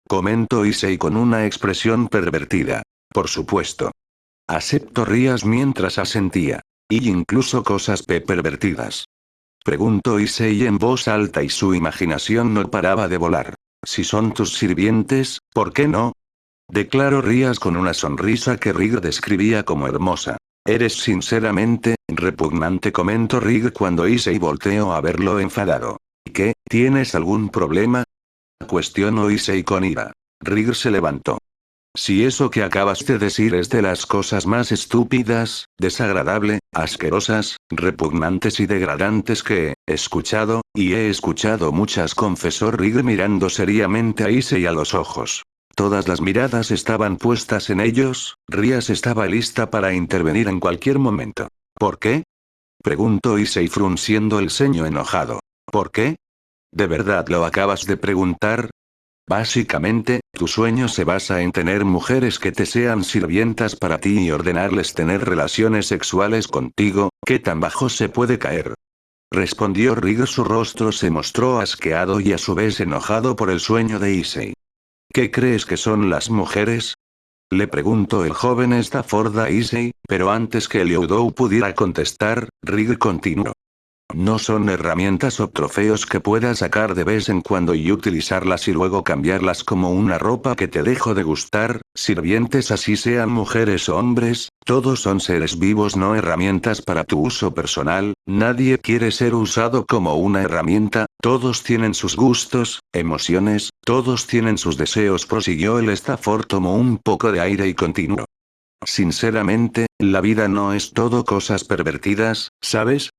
Comentó Issei con una expresión pervertida. Por supuesto. Aceptó Rías mientras asentía. Y incluso cosas pervertidas. Preguntó Issei en voz alta y su imaginación no paraba de volar. Si son tus sirvientes, ¿por qué no? Declaró Rías con una sonrisa que Rig describía como hermosa. Eres sinceramente repugnante, comentó Rig cuando Issei volteó a verlo enfadado. ¿Qué? ¿Tienes algún problema? Cuestionó Issei con ira. Rig se levantó. Si eso que acabas de decir es de las cosas más estúpidas, desagradable, asquerosas, repugnantes y degradantes que he escuchado, y he escuchado muchas, confesó Rig mirando seriamente a Issei a los ojos. Todas las miradas estaban puestas en ellos, Rías estaba lista para intervenir en cualquier momento. ¿Por qué? Preguntó Issei frunciendo el ceño enojado. ¿Por qué? ¿De verdad lo acabas de preguntar? Básicamente, tu sueño se basa en tener mujeres que te sean sirvientas para ti y ordenarles tener relaciones sexuales contigo. ¿Qué tan bajo se puede caer? Respondió Rig. Su rostro se mostró asqueado y a su vez enojado por el sueño de Issei. ¿Qué crees que son las mujeres? Le preguntó el joven Stafford a Issei, pero antes que Liudou pudiera contestar, Rig continuó. No son herramientas o trofeos que puedas sacar de vez en cuando y utilizarlas y luego cambiarlas como una ropa que te dejó de gustar. Sirvientes, así sean mujeres o hombres, todos son seres vivos, no herramientas para tu uso personal. Nadie quiere ser usado como una herramienta. Todos tienen sus gustos, emociones, todos tienen sus deseos, prosiguió el Stafford. Tomó un poco de aire y continuó. Sinceramente, la vida no es todo cosas pervertidas, ¿sabes?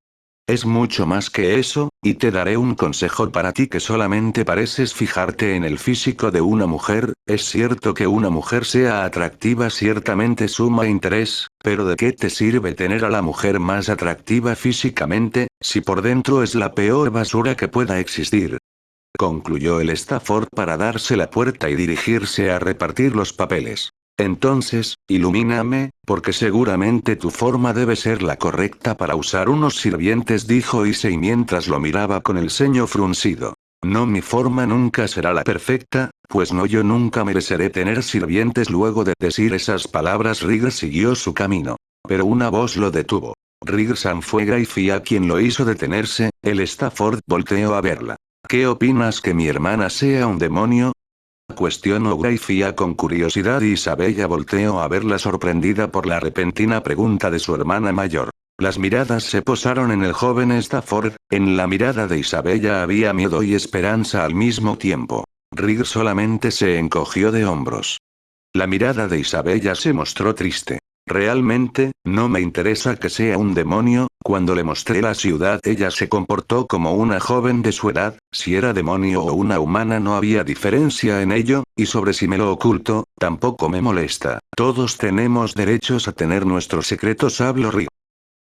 Es mucho más que eso, y te daré un consejo para ti que solamente pareces fijarte en el físico de una mujer. Es cierto que una mujer sea atractiva ciertamente suma interés, pero ¿de qué te sirve tener a la mujer más atractiva físicamente, si por dentro es la peor basura que pueda existir? Concluyó el Stafford para darse la puerta y dirigirse a repartir los papeles. Entonces, ilumíname, porque seguramente tu forma debe ser la correcta para usar unos sirvientes, dijo Issei mientras lo miraba con el ceño fruncido. No, mi forma nunca será la perfecta, pues no, yo nunca mereceré tener sirvientes. Luego de decir esas palabras, Rig siguió su camino. Pero una voz lo detuvo. Rig-san, fue Graifia quien lo hizo detenerse. El Stafford volteó a verla. ¿Qué opinas, que mi hermana sea un demonio? Cuestionó Graifia con curiosidad y Isabella volteó a verla sorprendida por la repentina pregunta de su hermana mayor. Las miradas se posaron en el joven Stafford. En la mirada de Isabella había miedo y esperanza al mismo tiempo. Rig solamente se encogió de hombros. La mirada de Isabella se mostró triste. Realmente, no me interesa que sea un demonio. Cuando le mostré la ciudad, ella se comportó como una joven de su edad. Si era demonio o una humana no había diferencia en ello, y sobre si me lo oculto, tampoco me molesta. Todos tenemos derechos a tener nuestros secretos, habló Rig.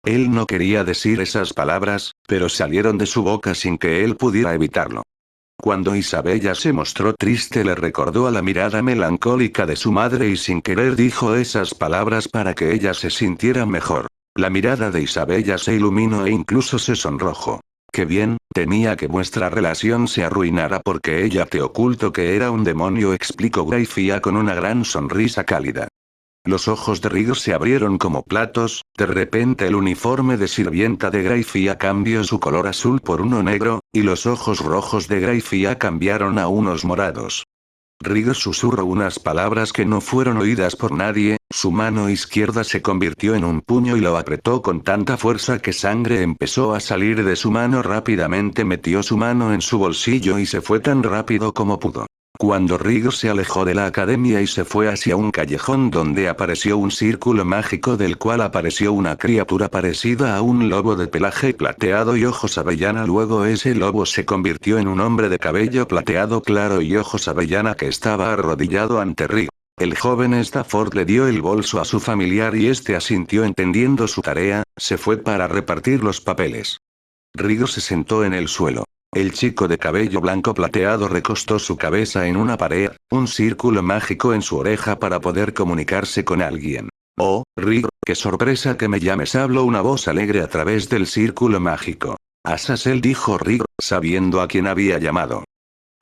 Él no quería decir esas palabras, pero salieron de su boca sin que él pudiera evitarlo. Cuando Isabella se mostró triste, le recordó a la mirada melancólica de su madre y sin querer dijo esas palabras para que ella se sintiera mejor. La mirada de Isabella se iluminó e incluso se sonrojó. Qué bien, temía que vuestra relación se arruinara porque ella te ocultó que era un demonio, explicó Graifia con una gran sonrisa cálida. Los ojos de Rig se abrieron como platos. De repente el uniforme de sirvienta de Graifia cambió su color azul por uno negro, y los ojos rojos de Graifia cambiaron a unos morados. Rig susurró unas palabras que no fueron oídas por nadie. Su mano izquierda se convirtió en un puño y lo apretó con tanta fuerza que sangre empezó a salir de su mano. Rápidamente metió su mano en su bolsillo y se fue tan rápido como pudo. Cuando Rig se alejó de la academia y se fue hacia un callejón donde apareció un círculo mágico del cual apareció una criatura parecida a un lobo de pelaje plateado y ojos avellana. Luego ese lobo se convirtió en un hombre de cabello plateado claro y ojos avellana que estaba arrodillado ante Rig. El joven Stafford le dio el bolso a su familiar y este asintió entendiendo su tarea. Se fue para repartir los papeles. Rig se sentó en el suelo. El chico de cabello blanco plateado recostó su cabeza en una pared, un círculo mágico en su oreja para poder comunicarse con alguien. Oh, Rig, qué sorpresa que me llames, habló una voz alegre a través del círculo mágico. Azazel, dijo Rig, sabiendo a quién había llamado.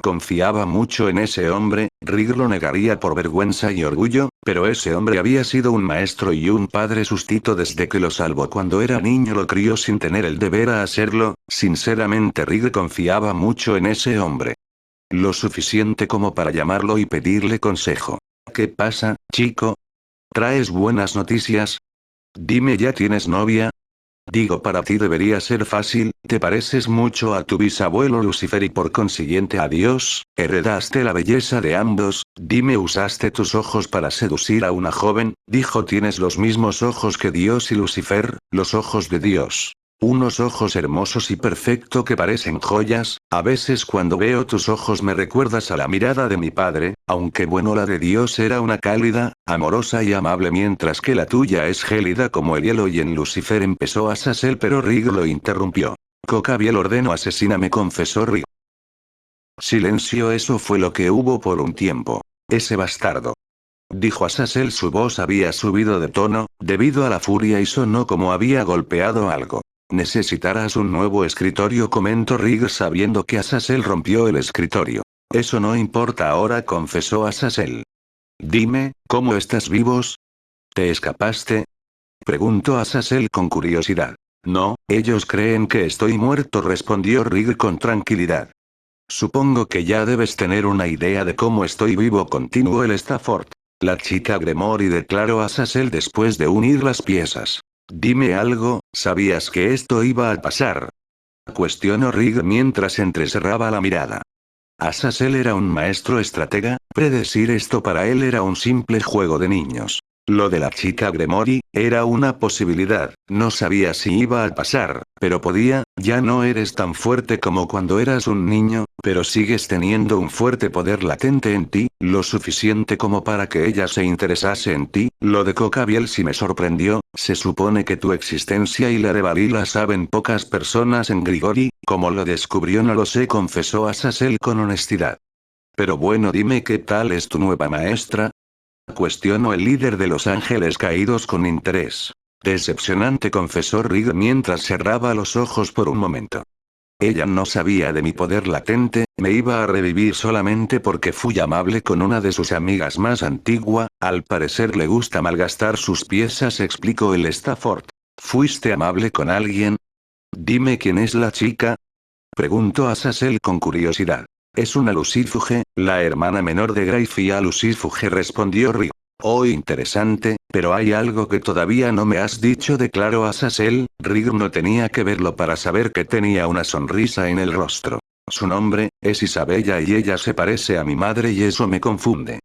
Confiaba mucho en ese hombre, Rig lo negaría por vergüenza y orgullo, pero ese hombre había sido un maestro y un padre sustituto desde que lo salvó cuando era niño, lo crió sin tener el deber a hacerlo. Sinceramente Rig confiaba mucho en ese hombre. Lo suficiente como para llamarlo y pedirle consejo. ¿Qué pasa, chico? ¿Traes buenas noticias? Dime, ¿ya tienes novia? Digo, para ti debería ser fácil, te pareces mucho a tu bisabuelo Lucifer y por consiguiente a Dios, heredaste la belleza de ambos. Dime, ¿usaste tus ojos para seducir a una joven? Dijo, tienes los mismos ojos que Dios y Lucifer, los ojos de Dios. Unos ojos hermosos y perfecto que parecen joyas. A veces cuando veo tus ojos me recuerdas a la mirada de mi padre, aunque bueno, la de Dios era una cálida, amorosa y amable, mientras que la tuya es gélida como el hielo. Y en Lucifer empezó Azazel, pero Rig lo interrumpió. Cocabiel, ordeno, asesíname, confesó Rig. Silencio, eso fue lo que hubo por un tiempo. Ese bastardo, dijo Azazel, su voz había subido de tono, debido a la furia, y sonó como había golpeado algo. Necesitarás un nuevo escritorio, comentó Rig sabiendo que Azazel rompió el escritorio. Eso no importa ahora, confesó Azazel. Dime, ¿cómo estás vivos? ¿Te escapaste? Preguntó Azazel con curiosidad. No, ellos creen que estoy muerto, respondió Rig con tranquilidad. Supongo que ya debes tener una idea de cómo estoy vivo, continuó el Stafford. La chica Gremory, declaró Azazel después de unir las piezas. Dime algo, ¿sabías que esto iba a pasar? Cuestionó Rig mientras entrecerraba la mirada. Azazel era un maestro estratega, predecir esto para él era un simple juego de niños. Lo de la chica Gremory era una posibilidad, no sabía si iba a pasar, pero podía. Ya no eres tan fuerte como cuando eras un niño, pero sigues teniendo un fuerte poder latente en ti, lo suficiente como para que ella se interesase en ti. Lo de Cocabiel sí me sorprendió, se supone que tu existencia y la de Balila saben pocas personas en Grigori. ¿Cómo lo descubrió? No lo sé, confesó Azazel con honestidad. Pero bueno, dime, ¿qué tal es tu nueva maestra? Cuestionó el líder de los ángeles caídos con interés. Decepcionante, confesó Rig mientras cerraba los ojos por un momento. Ella no sabía de mi poder latente, me iba a revivir solamente porque fui amable con una de sus amigas más antigua. Al parecer le gusta malgastar sus piezas, explicó el Stafford. ¿Fuiste amable con alguien? Dime, ¿quién es la chica? Preguntó Azazel con curiosidad. Es una Lucifuge, la hermana menor de Grayfia Lucifuge, respondió Rig. Oh, interesante, pero hay algo que todavía no me has dicho, declaró Azazel. Rig no tenía que verlo para saber que tenía una sonrisa en el rostro. Su nombre es Isabella y ella se parece a mi madre y eso me confunde.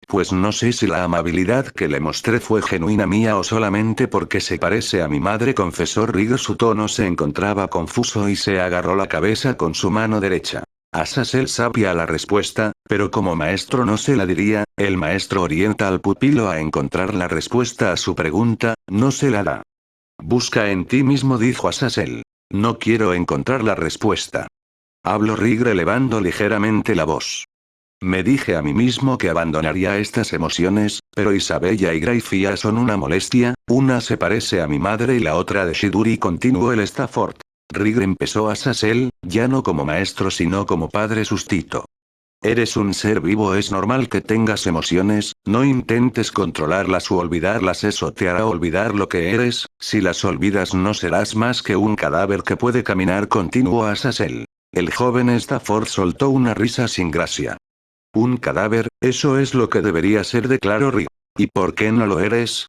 Pues no sé si la amabilidad que le mostré fue genuina mía o solamente porque se parece a mi madre, confesó Rig. Su tono se encontraba confuso y se agarró la cabeza con su mano derecha. Azazel sabía la respuesta, pero como maestro no se la diría. El maestro orienta al pupilo a encontrar la respuesta a su pregunta, no se la da. Busca en ti mismo, dijo Azazel. No quiero encontrar la respuesta. Habló Rig elevando ligeramente la voz. Me dije a mí mismo que abandonaría estas emociones, pero Isabella y Grayfia son una molestia, una se parece a mi madre y la otra de Shiduri, continuó el Stafford. Rig empezó Azazel, ya no como maestro sino como padre sustituto. Eres un ser vivo, es normal que tengas emociones, no intentes controlarlas u olvidarlas, eso te hará olvidar lo que eres. Si las olvidas no serás más que un cadáver que puede caminar, continuó Azazel. El joven Stafford soltó una risa sin gracia. Un cadáver, eso es lo que debería ser, declaró Rig. ¿Y por qué no lo eres?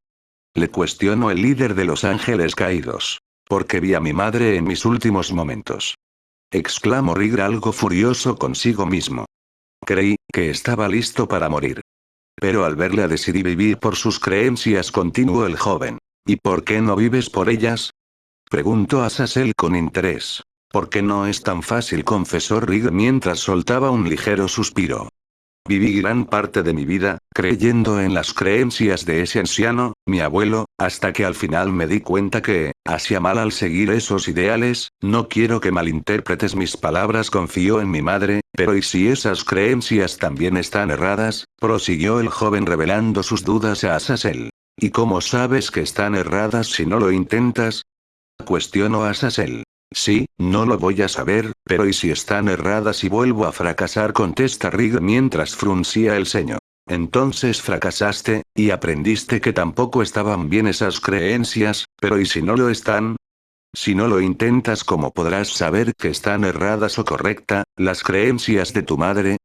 Le cuestionó el líder de los ángeles caídos. Porque vi a mi madre en mis últimos momentos. Exclamó Rig algo furioso consigo mismo. Creí que estaba listo para morir. Pero al verla decidí vivir por sus creencias, continuó el joven. ¿Y por qué no vives por ellas? Preguntó Azazel con interés. Porque no es tan fácil, confesó Rig mientras soltaba un ligero suspiro. Viví gran parte de mi vida, creyendo en las creencias de ese anciano, mi abuelo, hasta que al final me di cuenta que, hacía mal al seguir esos ideales. No quiero que malinterpretes mis palabras, confío en mi madre, pero ¿y si esas creencias también están erradas? Prosiguió el joven revelando sus dudas a Azazel. ¿Y cómo sabes que están erradas si no lo intentas? Cuestionó Azazel. Sí, no lo voy a saber, pero ¿y si están erradas y vuelvo a fracasar? Contesta Rig mientras fruncía el ceño. Entonces fracasaste, y aprendiste que tampoco estaban bien esas creencias, pero ¿y si no lo están? Si no lo intentas, ¿cómo podrás saber que están erradas o correcta, las creencias de tu madre?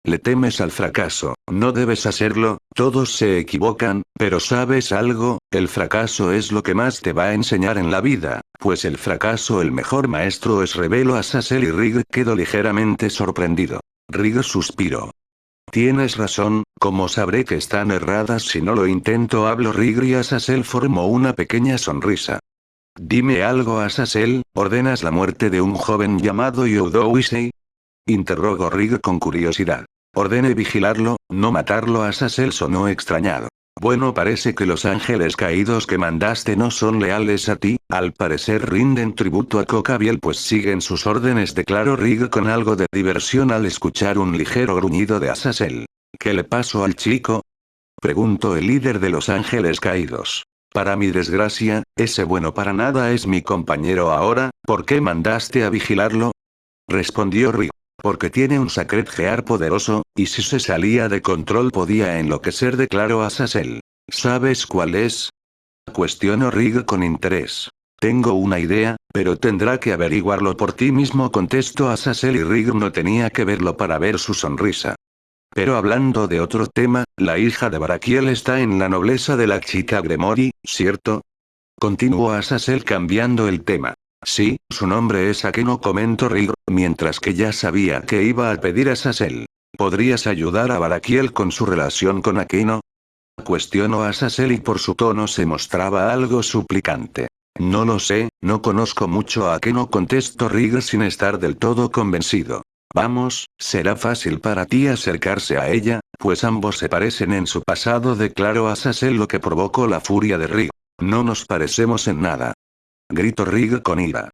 Le temes al fracaso, no debes hacerlo, todos se equivocan, pero ¿sabes algo? El fracaso es lo que más te va a enseñar en la vida, pues el fracaso el mejor maestro es, reveló a Sassel, y Rig quedó ligeramente sorprendido. Rig suspiró. Tienes razón, ¿cómo sabré que están erradas si no lo intento? Habló Rig y Azazel formó una pequeña sonrisa. Dime algo, Azazel, ¿ordenas la muerte de un joven llamado Youdouisei? Interrogó Rig con curiosidad. Ordene vigilarlo, no matarlo. Azazel sonó extrañado. Bueno, parece que los ángeles caídos que mandaste no son leales a ti, al parecer rinden tributo a Cocabiel, pues siguen sus órdenes, declaró Rig con algo de diversión al escuchar un ligero gruñido de Azazel. ¿Qué le pasó al chico? Preguntó el líder de los ángeles caídos. Para mi desgracia, ese bueno para nada es mi compañero ahora, ¿por qué mandaste a vigilarlo? Respondió Rig. Porque tiene un Sacred Gear poderoso, y si se salía de control podía enloquecer, declaró Azazel. ¿Sabes cuál es? Cuestionó Rig con interés. Tengo una idea, pero tendrá que averiguarlo por ti mismo, contestó Azazel, y Rig no tenía que verlo para ver su sonrisa. Pero hablando de otro tema, la hija de Barakiel está en la nobleza de la chica Gremory, ¿cierto? Continuó Azazel cambiando el tema. Sí, su nombre es Akeno, comentó Rig, mientras que ya sabía que iba a pedir a Azazel. ¿Podrías ayudar a Barakiel con su relación con Akeno? Cuestionó a Azazel, y por su tono se mostraba algo suplicante. No lo sé, no conozco mucho a Akeno, contestó Rig sin estar del todo convencido. Vamos, será fácil para ti acercarse a ella, pues ambos se parecen en su pasado, declaró Azazel, lo que provocó la furia de Rig. No nos parecemos en nada. Gritó Rig con ira.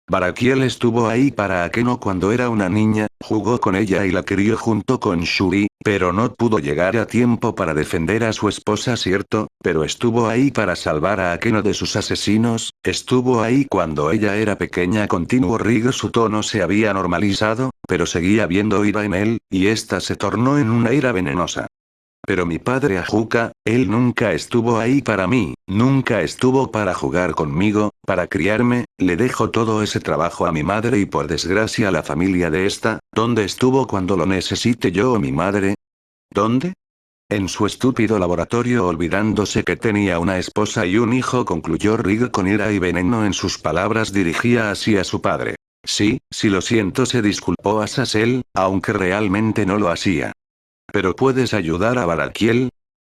Barakiel estuvo ahí para Akeno cuando era una niña, jugó con ella y la crió junto con Shuri, pero no pudo llegar a tiempo para defender a su esposa, cierto, pero estuvo ahí para salvar a Akeno de sus asesinos, estuvo ahí cuando ella era pequeña, continuó Rig. Su tono se había normalizado, pero seguía viendo ira en él, y esta se tornó en una ira venenosa. Pero mi padre Ajuka, él nunca estuvo ahí para mí, nunca estuvo para jugar conmigo, para criarme, le dejo todo ese trabajo a mi madre y por desgracia a la familia de esta, ¿dónde estuvo cuando lo necesite yo o mi madre? ¿Dónde? En su estúpido laboratorio, olvidándose que tenía una esposa y un hijo, concluyó Rig con ira y veneno en sus palabras, dirigía así a su padre. Sí, lo siento, se disculpó Azazel, aunque realmente no lo hacía. ¿Pero puedes ayudar a Barakiel?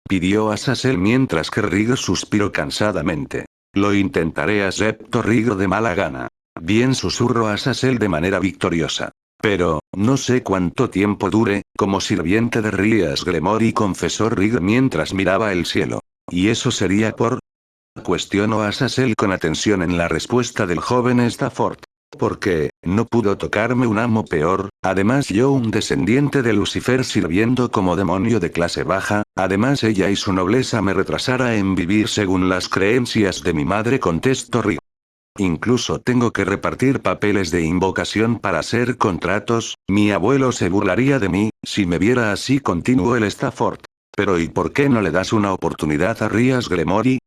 Pidió Azazel mientras que Rig suspiró cansadamente. Lo intentaré, aceptó Rig de mala gana. Bien, susurró Azazel de manera victoriosa. Pero, no sé cuánto tiempo dure, como sirviente de Rias Gremory, confesó Rig mientras miraba el cielo. ¿Y eso sería por? Cuestionó Azazel con atención en la respuesta del joven Stafford. Porque, no pudo tocarme un amo peor, además yo un descendiente de Lucifer sirviendo como demonio de clase baja, además ella y su nobleza me retrasara en vivir según las creencias de mi madre, contestó Rig. Incluso tengo que repartir papeles de invocación para hacer contratos, mi abuelo se burlaría de mí, si me viera así, continuó el Stafford. Pero ¿y por qué no le das una oportunidad a Rias Gremory?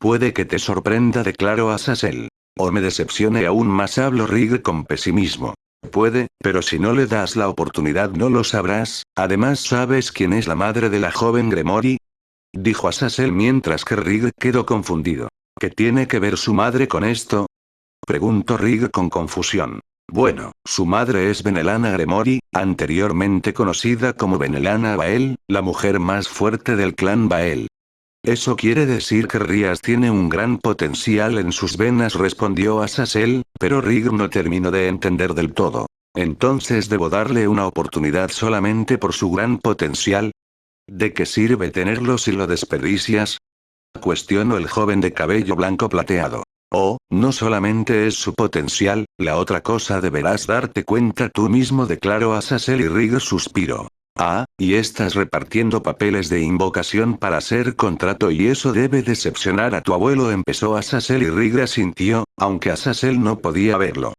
Puede que te sorprenda, declaró Azazel. O me decepcione aún más, habló Rig con pesimismo. Puede, pero si no le das la oportunidad no lo sabrás. Además, ¿sabes quién es la madre de la joven Gremory? Dijo Azazel mientras que Rig quedó confundido. ¿Qué tiene que ver su madre con esto? Preguntó Rig con confusión. Bueno, su madre es Benelana Gremory, anteriormente conocida como Benelana Bael, la mujer más fuerte del clan Bael. Eso quiere decir que Rias tiene un gran potencial en sus venas, respondió Azazel, pero Rig no terminó de entender del todo. Entonces debo darle una oportunidad solamente por su gran potencial. ¿De qué sirve tenerlo si lo desperdicias? Cuestionó el joven de cabello blanco plateado. Oh, no solamente es su potencial, la otra cosa deberás darte cuenta tú mismo, declaró Azazel, y Rig suspiró. Ah, y estás repartiendo papeles de invocación para hacer contrato y eso debe decepcionar a tu abuelo, empezó Azazel y Rigger asintió, aunque Azazel no podía verlo.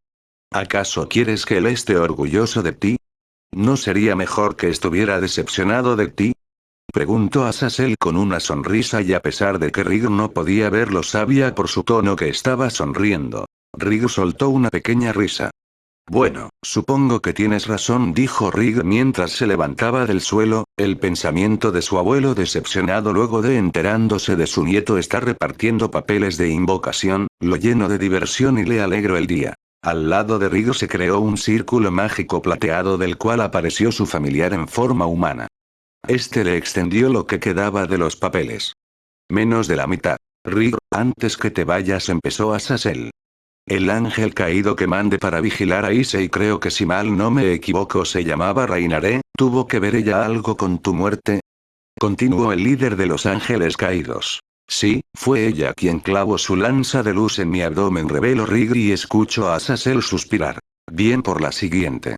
¿Acaso quieres que él esté orgulloso de ti? ¿No sería mejor que estuviera decepcionado de ti? Preguntó Azazel con una sonrisa y a pesar de que Rigger no podía verlo sabía por su tono que estaba sonriendo. Rigger soltó una pequeña risa. Bueno, supongo que tienes razón, dijo Rigger mientras se levantaba del suelo, el pensamiento de su abuelo decepcionado luego de enterándose de su nieto está repartiendo papeles de invocación, lo lleno de diversión y le alegró el día. Al lado de Rigger se creó un círculo mágico plateado del cual apareció su familiar en forma humana. Este le extendió lo que quedaba de los papeles. Menos de la mitad. Rigger, antes que te vayas, empezó Azazel. El ángel caído que mande para vigilar a Issei, creo que si mal no me equivoco se llamaba Reinaré, ¿tuvo que ver ella algo con tu muerte? Continuó el líder de los ángeles caídos. Sí, fue ella quien clavó su lanza de luz en mi abdomen, reveló Rigger y escucho a Azazel suspirar. Bien por la siguiente.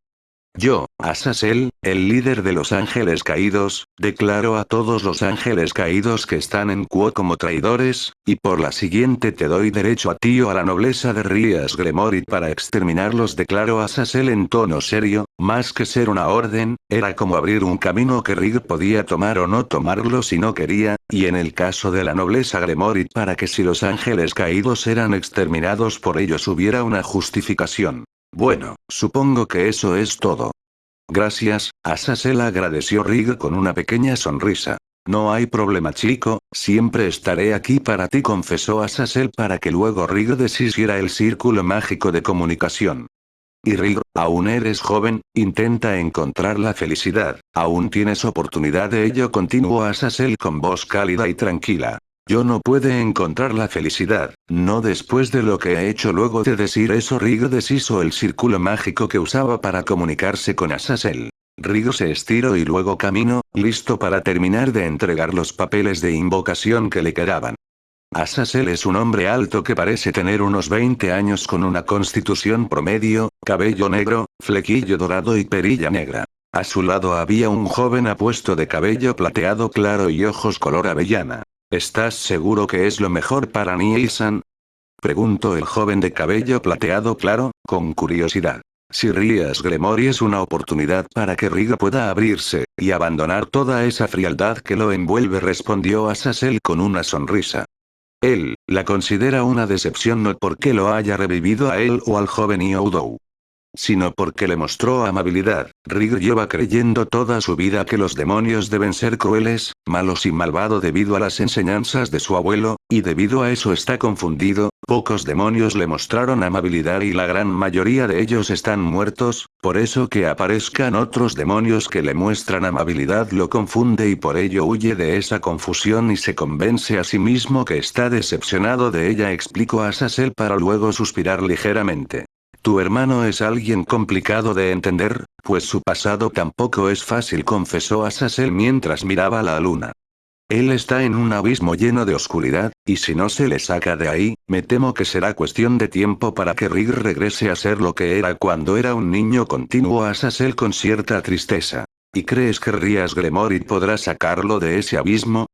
Yo, Azazel, el líder de los ángeles caídos, declaro a todos los ángeles caídos que están en Kuo como traidores, y por la siguiente te doy derecho a ti o a la nobleza de Rías Gremorit para exterminarlos, declaró Azazel en tono serio, más que ser una orden, era como abrir un camino que Rigger podía tomar o no tomarlo si no quería, y en el caso de la nobleza Gremorit para que si los ángeles caídos eran exterminados por ellos hubiera una justificación. Bueno, supongo que eso es todo. Gracias, Azazel, agradeció Rigger con una pequeña sonrisa. No hay problema, chico, siempre estaré aquí para ti, confesó Azazel para que luego Rigger deshiciera el círculo mágico de comunicación. Y Rigger, aún eres joven, intenta encontrar la felicidad, aún tienes oportunidad de ello, continuó Azazel con voz cálida y tranquila. Yo no pude encontrar la felicidad, no después de lo que he hecho. Luego de decir eso Rigger deshizo el círculo mágico que usaba para comunicarse con Azazel. Rigger se estiró y luego caminó, listo para terminar de entregar los papeles de invocación que le quedaban. Azazel es un hombre alto que parece tener unos 20 años con una constitución promedio, cabello negro, flequillo dorado y perilla negra. A su lado había un joven apuesto de cabello plateado claro y ojos color avellana. ¿Estás seguro que es lo mejor para Nii-san? Preguntó el joven de cabello plateado claro, con curiosidad. Si Rías Gremory es una oportunidad para que Rigger pueda abrirse, y abandonar toda esa frialdad que lo envuelve, respondió Azazel con una sonrisa. Él, la considera una decepción no porque lo haya revivido a él o al joven Youdou, sino porque le mostró amabilidad. Rigger lleva creyendo toda su vida que los demonios deben ser crueles, malos y malvados debido a las enseñanzas de su abuelo, y debido a eso está confundido. Pocos demonios le mostraron amabilidad y la gran mayoría de ellos están muertos, por eso que aparezcan otros demonios que le muestran amabilidad lo confunde y por ello huye de esa confusión y se convence a sí mismo que está decepcionado de ella, explicó Azazel para luego suspirar ligeramente. Tu hermano es alguien complicado de entender, pues su pasado tampoco es fácil, confesó Azazel mientras miraba la luna. Él está en un abismo lleno de oscuridad, y si no se le saca de ahí, me temo que será cuestión de tiempo para que Rigger regrese a ser lo que era cuando era un niño, continuó Azazel con cierta tristeza. ¿Y crees que Rías Gremory podrá sacarlo de ese abismo?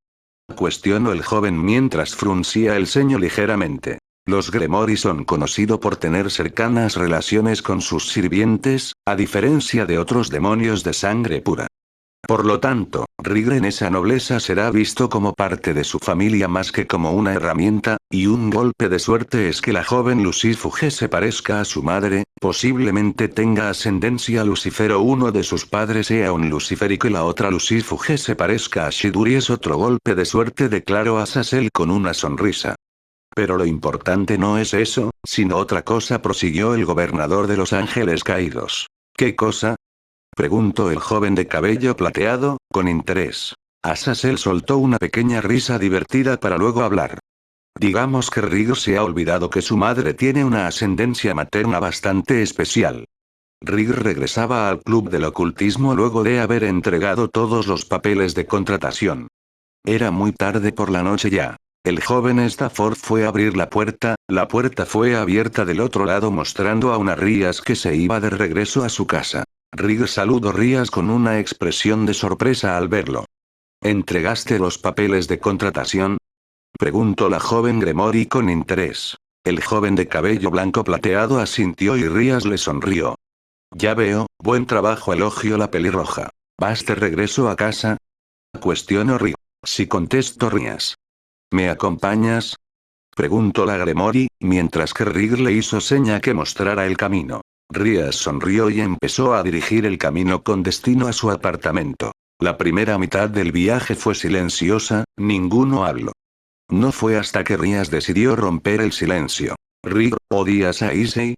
Cuestionó el joven mientras fruncía el ceño ligeramente. Los Gremory son conocidos por tener cercanas relaciones con sus sirvientes, a diferencia de otros demonios de sangre pura. Por lo tanto, Rigger en esa nobleza será visto como parte de su familia más que como una herramienta, y un golpe de suerte es que la joven Lucifuge se parezca a su madre, posiblemente tenga ascendencia Lucifero, uno de sus padres sea un Lucifer y que la otra Lucifuge se parezca a Shiduri es otro golpe de suerte, declaró Azazel con una sonrisa. Pero lo importante no es eso, sino otra cosa, prosiguió el gobernador de los ángeles caídos. ¿Qué cosa? Preguntó el joven de cabello plateado, con interés. Azazel soltó una pequeña risa divertida para luego hablar. Digamos que Rigger se ha olvidado que su madre tiene una ascendencia materna bastante especial. Rigger regresaba al club del ocultismo luego de haber entregado todos los papeles de contratación. Era muy tarde por la noche ya. El joven Stafford fue a abrir la puerta fue abierta del otro lado mostrando a una Rías que se iba de regreso a su casa. Rig saludó Rías con una expresión de sorpresa al verlo. ¿Entregaste los papeles de contratación? Preguntó la joven Gremory con interés. El joven de cabello blanco plateado asintió y Rías le sonrió. Ya veo, buen trabajo, elogió la pelirroja. ¿Vas de regreso a casa? Cuestionó Rig. Sí, contestó Rías. ¿Me acompañas? Preguntó la Gremory, mientras que Rig le hizo seña que mostrara el camino. Rías sonrió y empezó a dirigir el camino con destino a su apartamento. La primera mitad del viaje fue silenciosa, ninguno habló. No fue hasta que Rías decidió romper el silencio. ¿Rig, odias a Issei?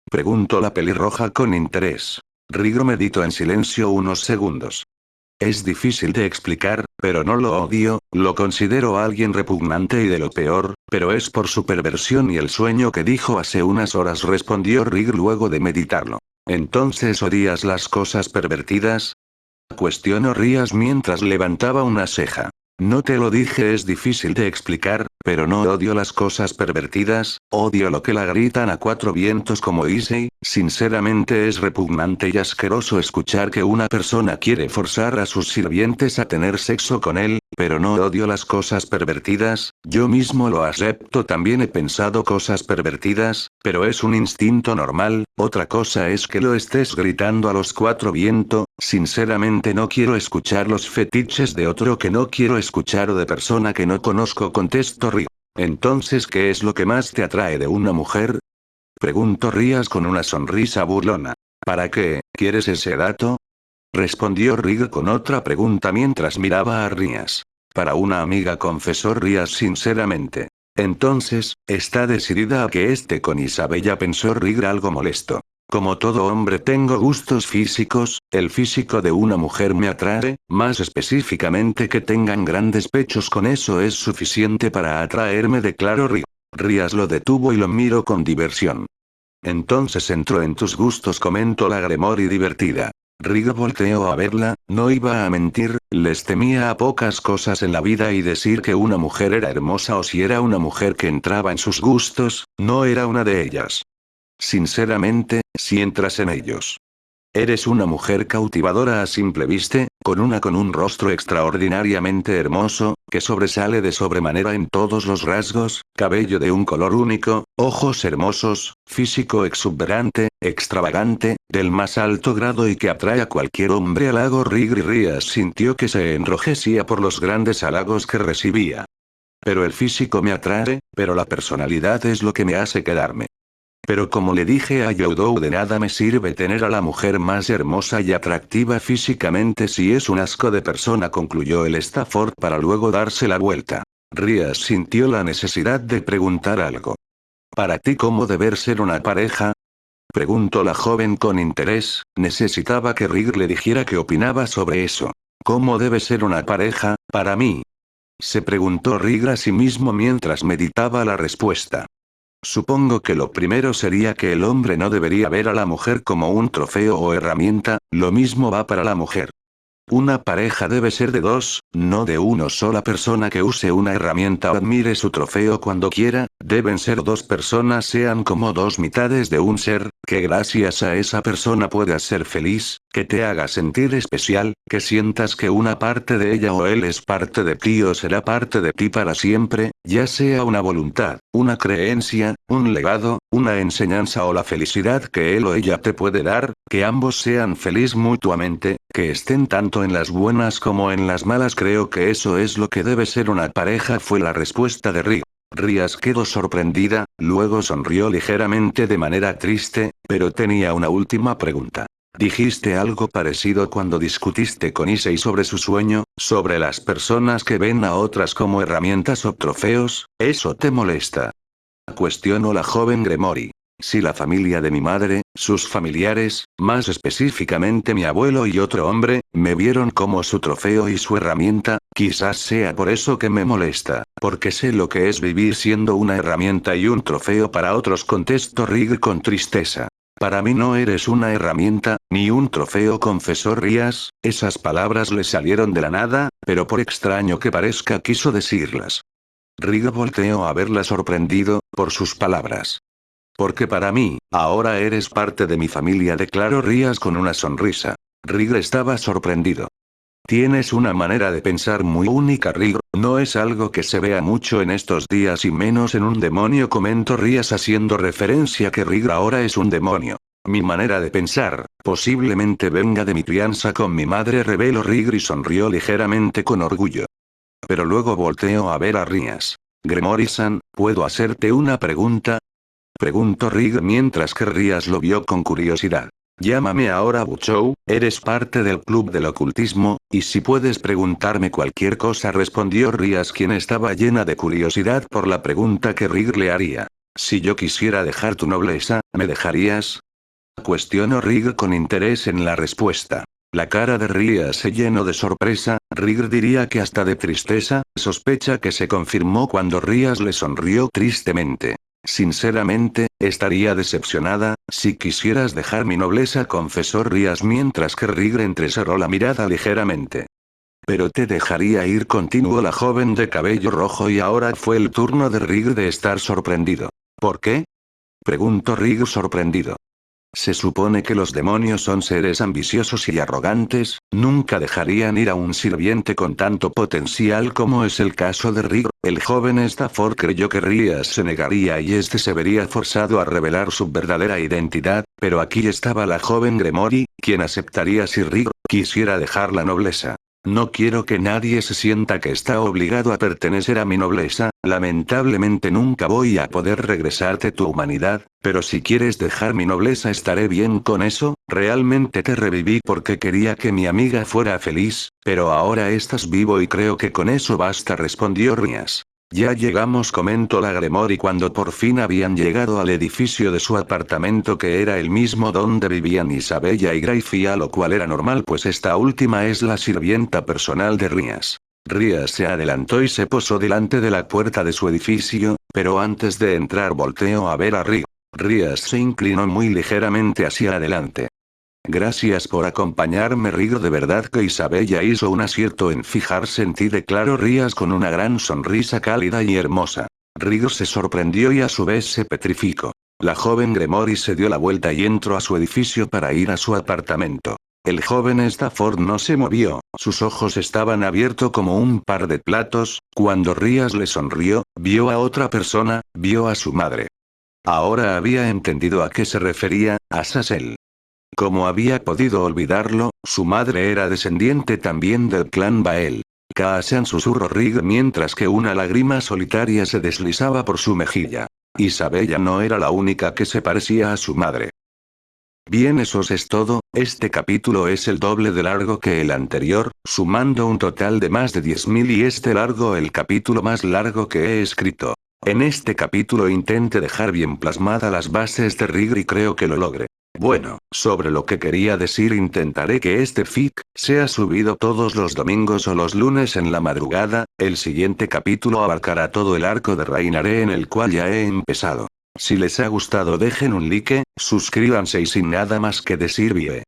Preguntó la pelirroja con interés. Rig meditó en silencio unos segundos. Es difícil de explicar, pero no lo odio, lo considero alguien repugnante y de lo peor, pero es por su perversión y el sueño que dijo hace unas horas, respondió Rig luego de meditarlo. ¿Entonces odias las cosas pervertidas? Cuestionó Rías mientras levantaba una ceja. No te lo dije, es difícil de explicar, pero no odio las cosas pervertidas, odio lo que la gritan a cuatro vientos como Issei. Sinceramente es repugnante y asqueroso escuchar que una persona quiere forzar a sus sirvientes a tener sexo con él, pero no odio las cosas pervertidas, yo mismo lo acepto, también he pensado cosas pervertidas, pero es un instinto normal. Otra cosa es que lo estés gritando a los cuatro vientos. Sinceramente no quiero escuchar los fetiches de otro que no quiero escuchar o de persona que no conozco, contestó Rig. Entonces, ¿qué es lo que más te atrae de una mujer? Preguntó Rías con una sonrisa burlona. ¿Para qué, quieres ese dato? Respondió Rig con otra pregunta mientras miraba a Rías. Para una amiga, confesó Rías sinceramente. Entonces, ¿está decidida a que esté con Isabella?, pensó Rig algo molesto. Como todo hombre tengo gustos físicos, el físico de una mujer me atrae, más específicamente que tengan grandes pechos, con eso es suficiente para atraerme, declaró Rig. Rías lo detuvo y lo miró con diversión. Entonces entró en tus gustos, comentó la Gremory divertida. Rig volteó a verla, no iba a mentir, les temía a pocas cosas en la vida y decir que una mujer era hermosa o si era una mujer que entraba en sus gustos, no era una de ellas. Sinceramente, si entras en ellos. Eres una mujer cautivadora a simple vista, con un rostro extraordinariamente hermoso, que sobresale de sobremanera en todos los rasgos, cabello de un color único, ojos hermosos, físico exuberante, extravagante, del más alto grado y que atrae a cualquier hombre. Halago. Rías sintió que se enrojecía por los grandes halagos que recibía. Pero el físico me atrae, pero la personalidad es lo que me hace quedarme. Pero como le dije a Youdou, de nada me sirve tener a la mujer más hermosa y atractiva físicamente si es un asco de persona, concluyó el Stafford para luego darse la vuelta. Rías sintió la necesidad de preguntar algo. ¿Para ti cómo deber ser una pareja? Preguntó la joven con interés, necesitaba que Rig le dijera qué opinaba sobre eso. ¿Cómo debe ser una pareja, para mí? Se preguntó Rig a sí mismo mientras meditaba la respuesta. Supongo que lo primero sería que el hombre no debería ver a la mujer como un trofeo o herramienta, lo mismo va para la mujer. Una pareja debe ser de dos, no de una sola persona que use una herramienta o admire su trofeo cuando quiera, deben ser dos personas, sean como dos mitades de un ser, que gracias a esa persona puedas ser feliz, que te haga sentir especial, que sientas que una parte de ella o él es parte de ti o será parte de ti para siempre, ya sea una voluntad, una creencia, un legado, una enseñanza o la felicidad que él o ella te puede dar, que ambos sean felices mutuamente, que estén tanto en las buenas como en las malas. Creo que eso es lo que debe ser una pareja, fue la respuesta de Rig. Rías quedó sorprendida, luego sonrió ligeramente de manera triste, pero tenía una última pregunta. Dijiste algo parecido cuando discutiste con Issei sobre su sueño, sobre las personas que ven a otras como herramientas o trofeos, ¿eso te molesta? Cuestionó la joven Gremory. Si la familia de mi madre, sus familiares, más específicamente mi abuelo y otro hombre, me vieron como su trofeo y su herramienta, quizás sea por eso que me molesta, porque sé lo que es vivir siendo una herramienta y un trofeo para otros, contestó Rig con tristeza. Para mí no eres una herramienta, ni un trofeo, confesó Rías. Esas palabras le salieron de la nada, pero por extraño que parezca quiso decirlas. Rig volteó a verla sorprendido, por sus palabras. Porque para mí, ahora eres parte de mi familia, declaró Rías con una sonrisa. Rigger estaba sorprendido. Tienes una manera de pensar muy única, Rigger, no es algo que se vea mucho en estos días y menos en un demonio, comentó Rías haciendo referencia que Rigger ahora es un demonio. Mi manera de pensar, posiblemente venga de mi crianza con mi madre, reveló Rigger y sonrió ligeramente con orgullo. Pero luego volteó a ver a Rías. Gremory-san, ¿puedo hacerte una pregunta? Preguntó Rigger mientras que Rías lo vio con curiosidad. Llámame ahora Buchou, eres parte del club del ocultismo, y si puedes preguntarme cualquier cosa, respondió Rías, quien estaba llena de curiosidad por la pregunta que Rigger le haría. Si yo quisiera dejar tu nobleza, ¿me dejarías? Cuestionó Rigger con interés en la respuesta. La cara de Rías se llenó de sorpresa, Rigger diría que hasta de tristeza, sospecha que se confirmó cuando Rías le sonrió tristemente. Sinceramente, estaría decepcionada, si quisieras dejar mi nobleza, confesó Rías mientras que Rigger entrecerró la mirada ligeramente. Pero te dejaría ir, continuó la joven de cabello rojo, y ahora fue el turno de Rigger de estar sorprendido. ¿Por qué? Preguntó Rigger sorprendido. Se supone que los demonios son seres ambiciosos y arrogantes, nunca dejarían ir a un sirviente con tanto potencial como es el caso de Rigger. El joven Stafford creyó que Rías se negaría y este se vería forzado a revelar su verdadera identidad, pero aquí estaba la joven Gremory, quien aceptaría si Rigger quisiera dejar la nobleza. No quiero que nadie se sienta que está obligado a pertenecer a mi nobleza, lamentablemente nunca voy a poder regresarte tu humanidad, pero si quieres dejar mi nobleza estaré bien con eso, realmente te reviví porque quería que mi amiga fuera feliz, pero ahora estás vivo y creo que con eso basta, respondió Rías. Ya llegamos, comentó la Gremory cuando por fin habían llegado al edificio de su apartamento, que era el mismo donde vivían Isabella y Gracia, lo cual era normal pues esta última es la sirvienta personal de Rías. Rías se adelantó y se posó delante de la puerta de su edificio, pero antes de entrar volteó a ver a Rías. Rías se inclinó muy ligeramente hacia adelante. Gracias por acompañarme, Rigger, de verdad que Isabella hizo un acierto en fijarse en ti, declaró Rías con una gran sonrisa cálida y hermosa. Rigger se sorprendió y a su vez se petrificó. La joven Gremory se dio la vuelta y entró a su edificio para ir a su apartamento. El joven Stafford no se movió, sus ojos estaban abiertos como un par de platos. Cuando Rías le sonrió, vio a otra persona, vio a su madre. Ahora había entendido a qué se refería, a Sasel. ¿Cómo había podido olvidarlo? Su madre era descendiente también del clan Bael. Kaasan, susurró Rigger mientras que una lágrima solitaria se deslizaba por su mejilla. Isabella no era la única que se parecía a su madre. Bien, eso es todo. Este capítulo es el doble de largo que el anterior, sumando un total de más de 10.000, y este largo el capítulo más largo que he escrito. En este capítulo intenté dejar bien plasmadas las bases de Rigger y creo que lo logré. Bueno, sobre lo que quería decir, intentaré que este fic sea subido todos los domingos o los lunes en la madrugada. El siguiente capítulo abarcará todo el arco de Rainaré, en el cual ya he empezado. Si les ha gustado dejen un like, suscríbanse y sin nada más que decir, bye.